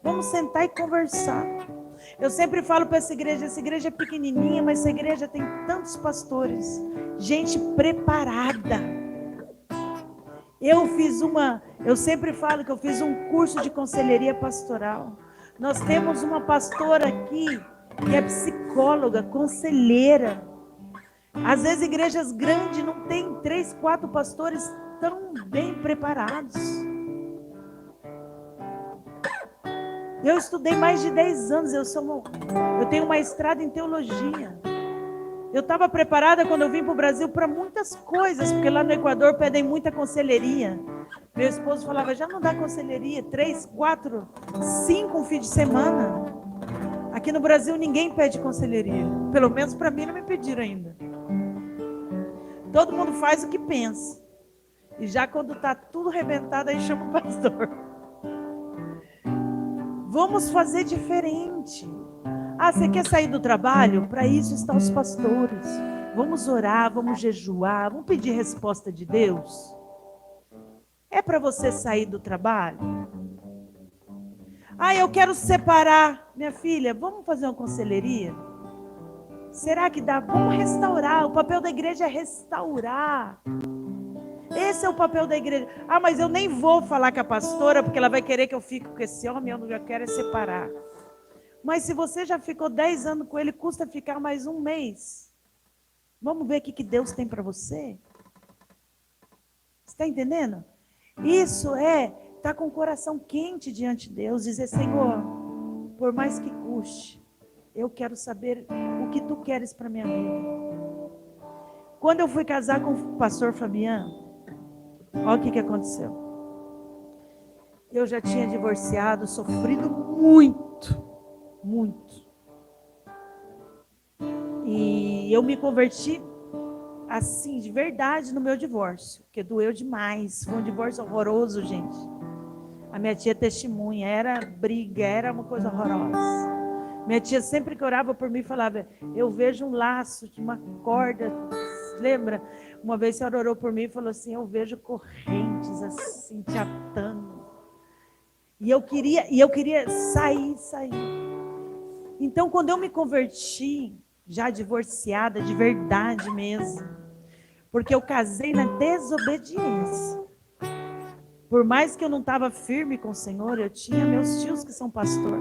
Vamos sentar e conversar. Eu sempre falo para essa igreja é pequenininha, mas essa igreja tem tantos pastores, gente preparada. Eu sempre falo que eu fiz um curso de conselheria pastoral. Nós temos uma pastora aqui que é psicóloga, conselheira. Às vezes igrejas grandes não tem 3, 4 pastores tão bem preparados. Eu estudei mais de 10 anos, eu tenho mestrado em teologia. Eu estava preparada quando eu vim para o Brasil para muitas coisas, porque lá no Equador pedem muita conselheria. Meu esposo falava, já não dá conselheria, 3, 4, 5 um fim de semana. Aqui no Brasil ninguém pede conselheria, pelo menos para mim não me pediram ainda. Todo mundo faz o que pensa. E já quando está tudo arrebentado, aí chama o pastor. Vamos fazer diferente. Ah, você quer sair do trabalho? Para isso estão os pastores. Vamos orar, vamos jejuar, vamos pedir resposta de Deus. É para você sair do trabalho? Ah, eu quero separar. Minha filha, vamos fazer uma conselheria? Será que dá? Vamos restaurar. O papel da igreja é restaurar. Esse é o papel da igreja. Ah, mas eu nem vou falar com a pastora, porque ela vai querer que eu fique com esse homem, eu não quero é separar. Mas se você já ficou 10 anos com ele, custa ficar mais um mês. Vamos ver o que Deus tem para você? Você está entendendo? Isso é estar com o coração quente diante de Deus, dizer, Senhor, por mais que custe, eu quero saber o que tu queres para a minha vida. Quando eu fui casar com o pastor Fabiano, olha o que aconteceu. Eu já tinha divorciado, sofrido muito. E eu me converti assim, de verdade, no meu divórcio, porque doeu demais. Foi um divórcio horroroso, gente. A minha tia testemunha, era briga, era uma coisa horrorosa. Minha tia sempre que orava por mim falava, eu vejo um laço de uma corda. Lembra? Uma vez a senhora orou por mim e falou assim, eu vejo correntes assim, te atando. E eu queria sair. Então, quando eu me converti, já divorciada, de verdade mesmo, porque eu casei na desobediência. Por mais que eu não estava firme com o Senhor, eu tinha meus tios que são pastor.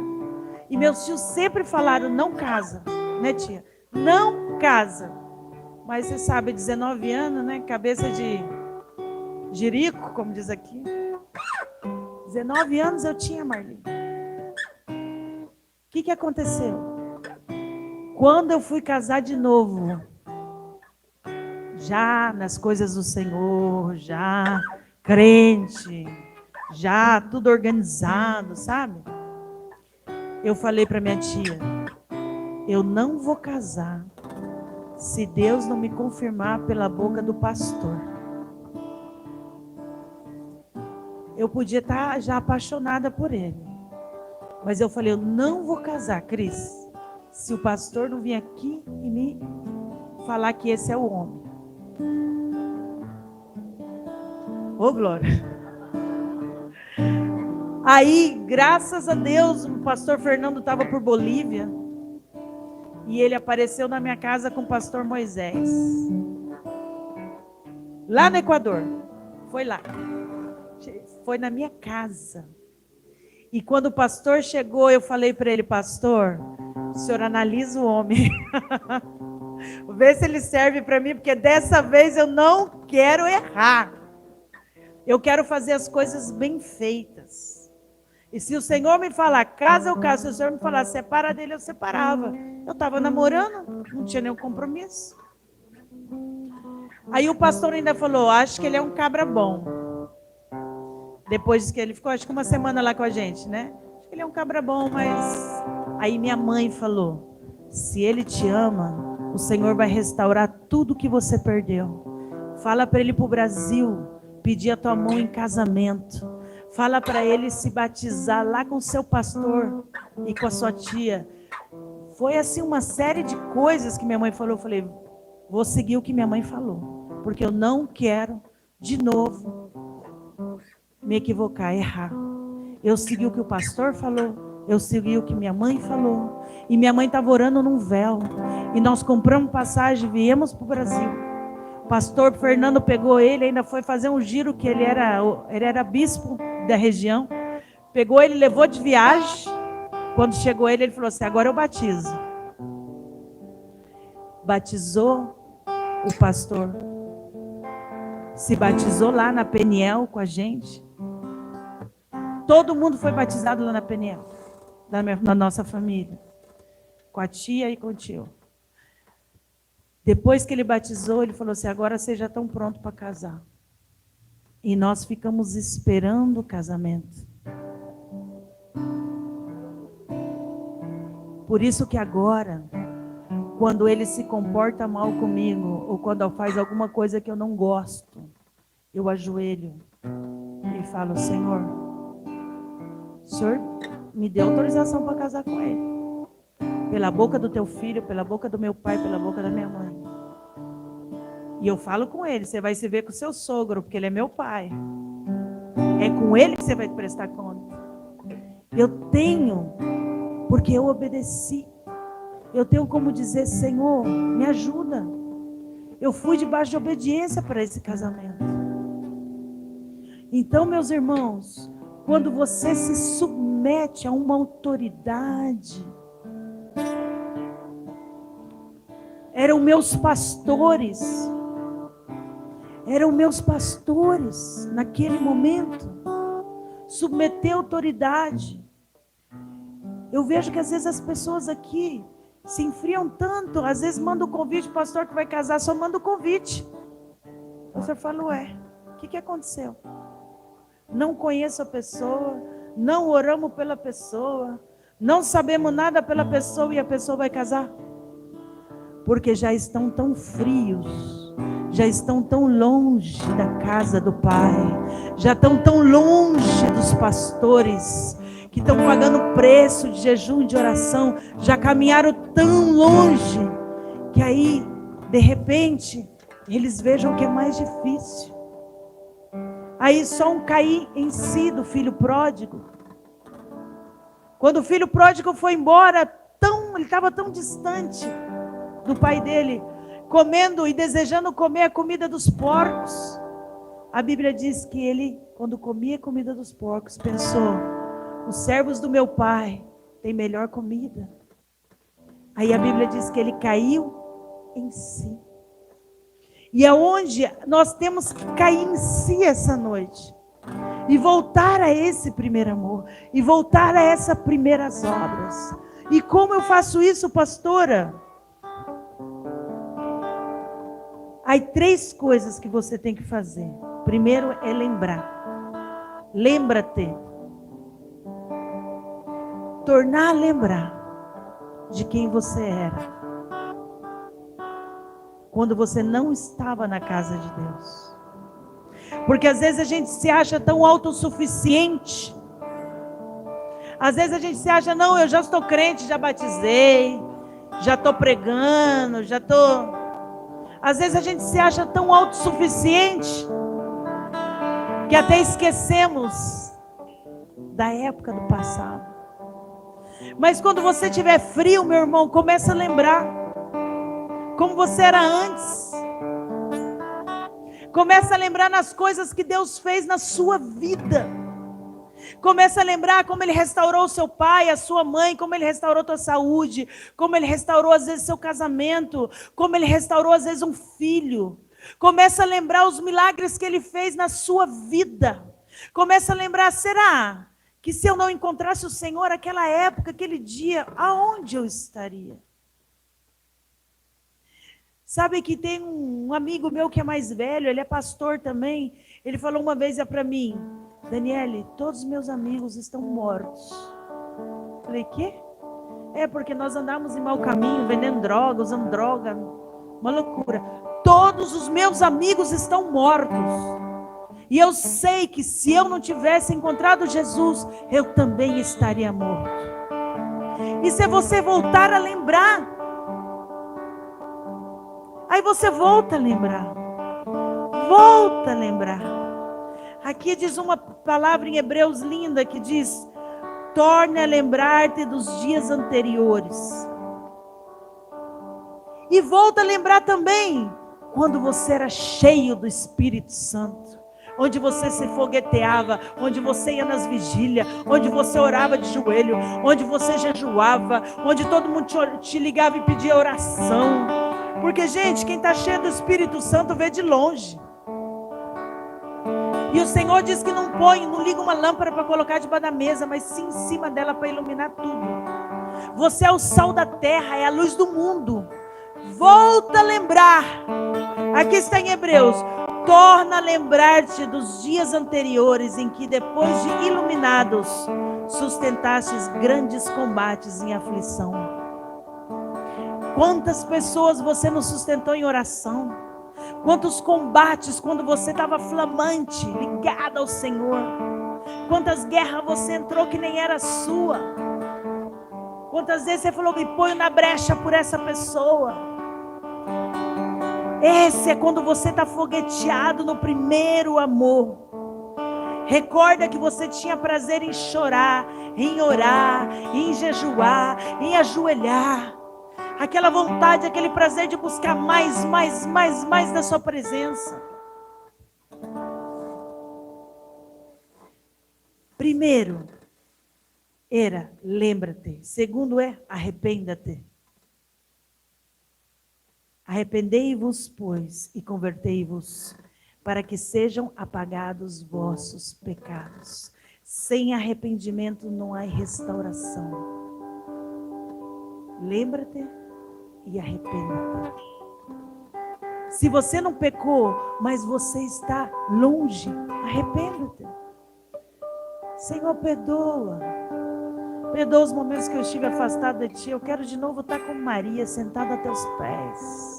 E meus tios sempre falaram, não casa, né, tia? Não casa. Mas você sabe, 19 anos, né? Cabeça de jirico, como diz aqui. 19 anos eu tinha, Marli. O que aconteceu? Quando eu fui casar de novo, já nas coisas do Senhor, já crente, já tudo organizado, sabe? Eu falei para minha tia, eu não vou casar se Deus não me confirmar pela boca do pastor. Eu podia estar já apaixonada por ele. Mas eu falei, eu não vou casar, Cris, se o pastor não vir aqui e me falar que esse é o homem. Ô, glória. Aí, graças a Deus, o pastor Fernando estava por Bolívia. E ele apareceu na minha casa com o pastor Moisés. Lá no Equador. Foi lá. Foi na minha casa. E quando o pastor chegou, eu falei para ele, pastor, o senhor analisa o homem. Vê se ele serve para mim, porque dessa vez eu não quero errar. Eu quero fazer as coisas bem feitas. E se o Senhor me falar, casa eu caso, se o Senhor me falar, separa dele, eu separava. Eu estava namorando, não tinha nenhum compromisso. Aí o pastor ainda falou, acho que ele é um cabra bom. Depois que ele ficou, acho que uma semana lá com a gente, né? Acho que ele é um cabra bom, mas... Aí minha mãe falou, se ele te ama, o Senhor vai restaurar tudo que você perdeu. Fala para ele ir para o Brasil, pedir a tua mão em casamento. Fala para ele se batizar lá com o seu pastor e com a sua tia. Foi assim uma série de coisas que minha mãe falou. Eu falei, vou seguir o que minha mãe falou, porque eu não quero de novo me equivocar, errar. Eu segui o que o pastor falou Eu segui o que minha mãe falou. E minha mãe estava orando num véu. E nós compramos passagem e viemos para o Brasil. O pastor Fernando pegou ele, ainda foi fazer um giro, que ele era bispo da região. Pegou ele, levou de viagem. Quando chegou ele falou assim: agora eu batizo. Batizou o pastor. Se batizou lá na Peniel com a gente. Todo mundo foi batizado lá na Peniel, na nossa família. Com a tia e com o tio. Depois que ele batizou, ele falou assim: agora vocês já estão prontos para casar. E nós ficamos esperando o casamento. Por isso que agora, quando ele se comporta mal comigo, ou quando faz alguma coisa que eu não gosto, eu ajoelho e falo: Senhor, o Senhor me deu autorização para casar com ele. Pela boca do teu filho, pela boca do meu pai, pela boca da minha mãe. E eu falo com ele: você vai se ver com o seu sogro, porque ele é meu pai. É com ele que você vai prestar conta. Eu tenho, porque eu obedeci. Eu tenho como dizer: Senhor, me ajuda. Eu fui debaixo de obediência para esse casamento. Então, meus irmãos, quando você se submete a uma autoridade, eram meus pastores naquele momento, submeter a autoridade. Eu vejo que às vezes as pessoas aqui se enfriam tanto, às vezes manda o convite, o pastor que vai casar só manda o convite. O pastor fala: ué, o que aconteceu? Não conheço a pessoa, não oramos pela pessoa, não sabemos nada pela pessoa e a pessoa vai casar? Porque já estão tão frios, já estão tão longe da casa do Pai, já estão tão longe dos pastores, que estão pagando preço de jejum e de oração, já caminharam tão longe, que aí, de repente, eles vejam que é mais difícil. Aí só um cair em si do filho pródigo. Quando o filho pródigo foi embora, ele estava tão distante do pai dele, comendo e desejando comer a comida dos porcos. A Bíblia diz que ele, quando comia a comida dos porcos, pensou: os servos do meu pai têm melhor comida. Aí a Bíblia diz que ele caiu em si. E é onde nós temos que cair em si essa noite. E voltar a esse primeiro amor. E voltar a essas primeiras obras. E como eu faço isso, pastora? Há 3 coisas que você tem que fazer. Primeiro é lembrar. Lembra-te. Tornar a lembrar de quem você era quando você não estava na casa de Deus. Porque às vezes a gente se acha tão autossuficiente. Às vezes a gente se acha: não, eu já estou crente, já batizei, já estou pregando, já estou... Às vezes a gente se acha tão autossuficiente que até esquecemos da época do passado. Mas quando você estiver frio, meu irmão, começa a lembrar como você era antes. Começa a lembrar nas coisas que Deus fez na sua vida. Começa a lembrar como Ele restaurou o seu pai, a sua mãe, como Ele restaurou a tua saúde, como Ele restaurou às vezes seu casamento, como Ele restaurou às vezes um filho. Começa a lembrar os milagres que Ele fez na sua vida. Começa a lembrar: será que se eu não encontrasse o Senhor naquela época, aquele dia, aonde eu estaria? Sabe que tem um amigo meu que é mais velho, ele é pastor também. Ele falou uma vez para mim: Daniele, todos os meus amigos estão mortos. Eu falei: quê? É porque nós andamos em mau caminho, vendendo droga, usando droga, uma loucura. Todos os meus amigos estão mortos. E eu sei que se eu não tivesse encontrado Jesus, eu também estaria morto. E se você voltar a lembrar, aí você volta a lembrar. Aqui diz uma palavra em Hebreus linda que diz: Torne a lembrar-te dos dias anteriores. E volta a lembrar também quando você era cheio do Espírito Santo. Onde você se fogueteava, onde você ia nas vigílias, onde você orava de joelho, onde você jejuava, onde todo mundo te ligava e pedia oração. Porque, gente, quem está cheio do Espírito Santo vê de longe. E o Senhor diz que não liga uma lâmpada para colocar debaixo da mesa, mas sim em cima dela para iluminar tudo. Você é o sal da terra, é a luz do mundo. Volta a lembrar. Aqui está em Hebreus. Torna a lembrar-te dos dias anteriores em que, depois de iluminados, sustentastes grandes combates em aflição. Quantas pessoas você não sustentou em oração? Quantos combates quando você estava flamante, ligado ao Senhor? Quantas guerras você entrou que nem era sua? Quantas vezes você falou, me ponho na brecha por essa pessoa? Esse é quando você está fogueteado no primeiro amor. Recorda que você tinha prazer em chorar, em orar, em jejuar, em ajoelhar. Aquela vontade, aquele prazer de buscar mais da sua presença. Primeiro, lembra-te. Segundo arrependa-te. Arrependei-vos, pois, e convertei-vos, para que sejam apagados vossos pecados. Sem arrependimento não há restauração. Lembra-te e arrependa-te. Se você não pecou, mas você está longe, arrependa-te. Senhor, perdoa. Perdoa os momentos que eu estive afastado de Ti. Eu quero de novo estar com Maria, sentada a Teus pés.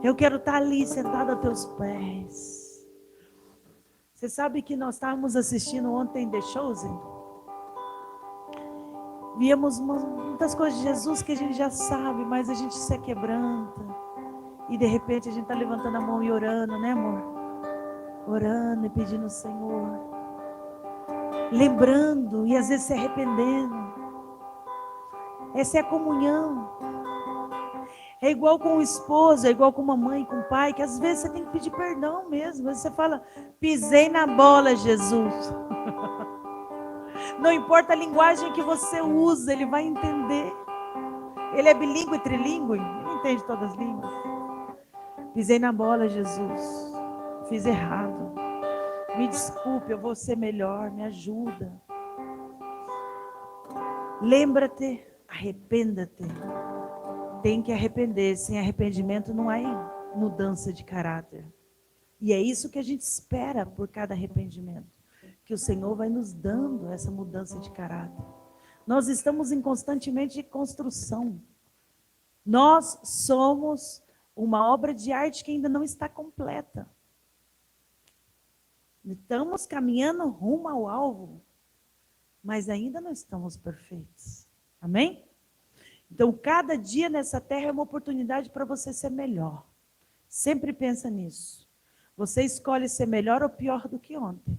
Eu quero estar ali, sentada a Teus pés. Você sabe que nós estávamos assistindo ontem The Chosen? Víamos muitas coisas de Jesus que a gente já sabe, mas a gente se quebranta. E de repente a gente está levantando a mão e orando, né, amor? Orando e pedindo ao Senhor. Lembrando e às vezes se arrependendo. Essa é a comunhão. É igual com o esposo, é igual com uma mãe, com o pai, que às vezes você tem que pedir perdão mesmo. Às vezes você fala, pisei na bola, Jesus. Não importa a linguagem que você usa, Ele vai entender. Ele é bilíngue, trilíngue, Ele entende todas as línguas. Pisei na bola, Jesus. Fiz errado. Me desculpe, eu vou ser melhor, me ajuda. Lembra-te, arrependa-te. Tem que arrepender, sem arrependimento não há mudança de caráter. E é isso que a gente espera por cada arrependimento. Que o Senhor vai nos dando essa mudança de caráter. Nós estamos em constantemente construção. Nós somos uma obra de arte que ainda não está completa. Estamos caminhando rumo ao alvo, mas ainda não estamos perfeitos. Amém? Então, cada dia nessa terra é uma oportunidade para você ser melhor. Sempre pensa nisso. Você escolhe ser melhor ou pior do que ontem.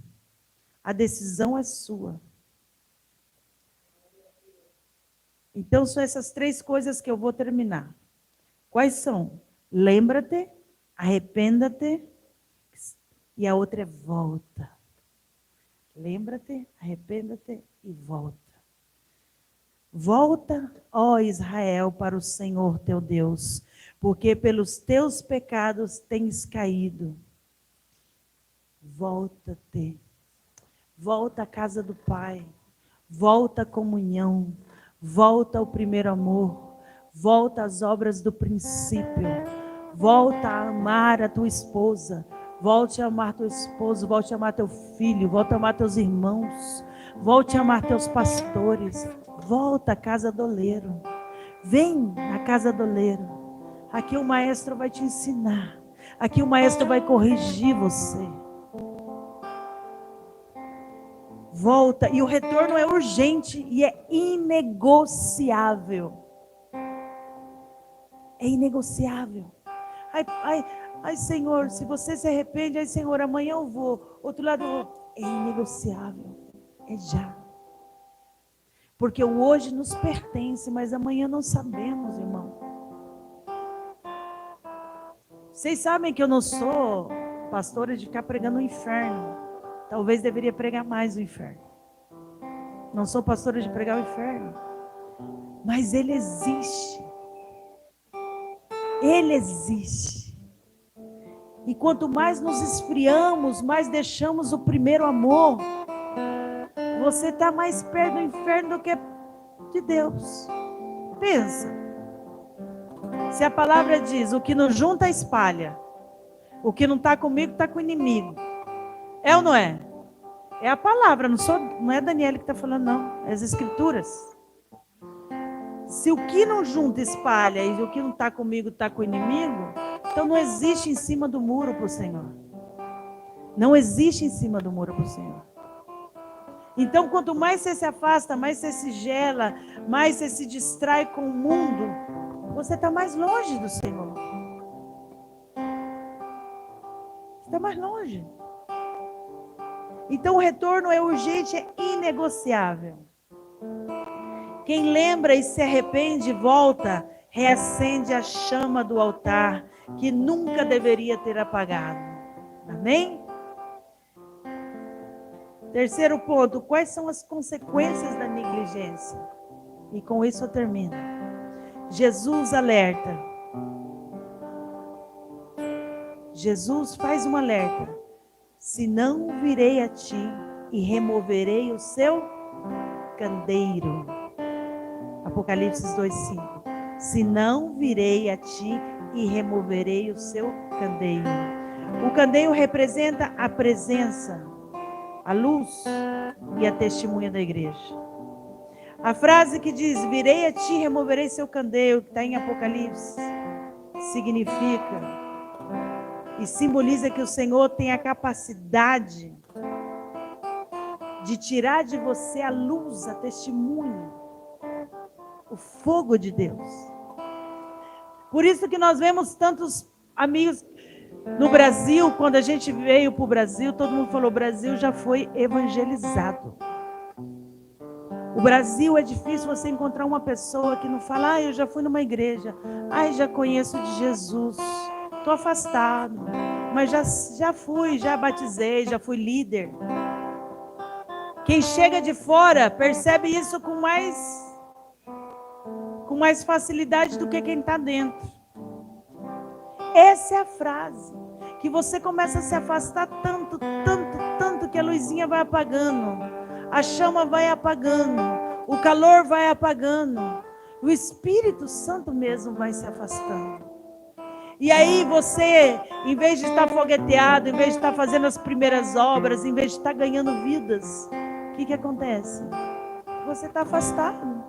A decisão é sua. Então, são essas 3 coisas que eu vou terminar. Quais são? Lembra-te, arrependa-te, e a outra é volta. Lembra-te, arrependa-te e volta. Volta, ó Israel, para o Senhor teu Deus, porque pelos teus pecados tens caído. Volta-te. Volta à casa do Pai. Volta à comunhão. Volta ao primeiro amor. Volta às obras do princípio. Volta a amar a tua esposa. Volte a amar teu esposo, volte a amar teu filho, volte a amar teus irmãos, volte a amar teus pastores, volta à casa do oleiro. Vem à casa do oleiro. Aqui o maestro vai te ensinar. Aqui o maestro vai corrigir você. Volta, e o retorno é urgente e é inegociável. É inegociável. Ai, Senhor, se você se arrepende, ai, Senhor, amanhã eu vou. Outro lado eu vou. É inegociável. É já. Porque o hoje nos pertence, mas amanhã não sabemos, irmão. Vocês sabem que eu não sou pastora de ficar pregando o inferno. Talvez deveria pregar mais o inferno. Não sou pastora de pregar o inferno. Mas ele existe. Ele existe. E quanto mais nos esfriamos, mais deixamos o primeiro amor, você está mais perto do inferno do que de Deus. Pensa. Se a palavra diz, o que não junta espalha. O que não está comigo está com o inimigo. É ou não é? É a palavra, não é a Daniela que está falando, não. É as escrituras. Se o que não junta espalha e o que não está comigo está com o inimigo, então não existe em cima do muro para o Senhor. Não existe em cima do muro para o Senhor. Então, quanto mais você se afasta, mais você se gela, mais você se distrai com o mundo, você está mais longe do Senhor. Você está mais longe. Então, o retorno é urgente, é inegociável. Quem lembra e se arrepende, volta, reacende a chama do altar, que nunca deveria ter apagado. Amém? Terceiro ponto, quais são as consequências da negligência? E com isso eu termino. Jesus alerta. Jesus faz um alerta. Se não virei a ti e removerei o seu candeeiro. Apocalipse 2:5. Se não virei a ti e removerei o seu candeeiro. O candeeiro representa a presença, a luz e a testemunha da igreja. A frase que diz, virei a ti e removerei seu candeeiro, que está em Apocalipse, significa e simboliza que o Senhor tem a capacidade de tirar de você a luz, a testemunha, o fogo de Deus. Por isso que nós vemos tantos amigos no Brasil, quando a gente veio para o Brasil, todo mundo falou, o Brasil já foi evangelizado. O Brasil é difícil você encontrar uma pessoa que não fala, eu já fui numa igreja, já conheço de Jesus, estou afastado, mas já fui, já batizei, já fui líder. Quem chega de fora percebe isso com mais facilidade do que quem está dentro. Essa é a frase, que você começa a se afastar tanto, que a luzinha vai apagando, a chama vai apagando, o calor vai apagando, o Espírito Santo mesmo vai se afastando. E aí você, em vez de estar fogueteado, em vez de estar fazendo as primeiras obras, em vez de estar ganhando vidas, o que acontece? Você está afastado.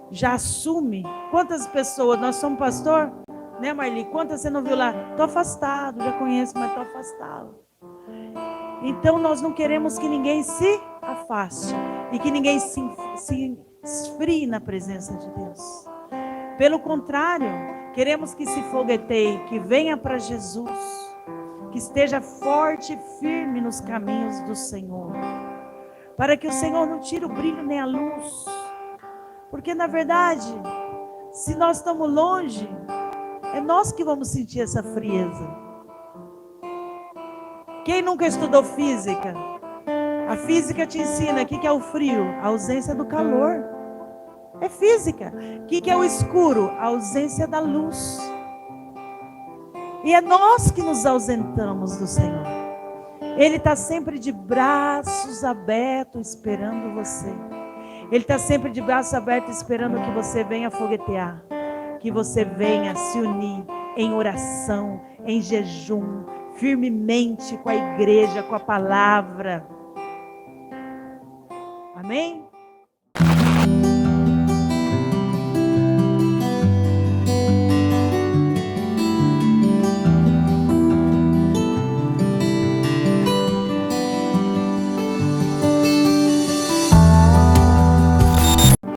Já assume. Quantas pessoas, nós somos pastor, né, Marli? Quantas você não viu lá? Estou afastado, já conheço, mas estou afastado. Então nós não queremos que ninguém se afaste e que ninguém se esfrie na presença de Deus. Pelo contrário, queremos que se fogueteie, que venha para Jesus, que esteja forte e firme nos caminhos do Senhor, para que o Senhor não tire o brilho nem a luz. Porque, na verdade, se nós estamos longe, é nós que vamos sentir essa frieza. Quem nunca estudou física? A física te ensina o que é o frio, a ausência do calor. É física. O que é o escuro? A ausência da luz. E é nós que nos ausentamos do Senhor. Ele está sempre de braços abertos esperando você. Ele está sempre de braços abertos esperando que você venha foguetear, que você venha se unir em oração, em jejum, firmemente com a igreja, com a palavra. Amém?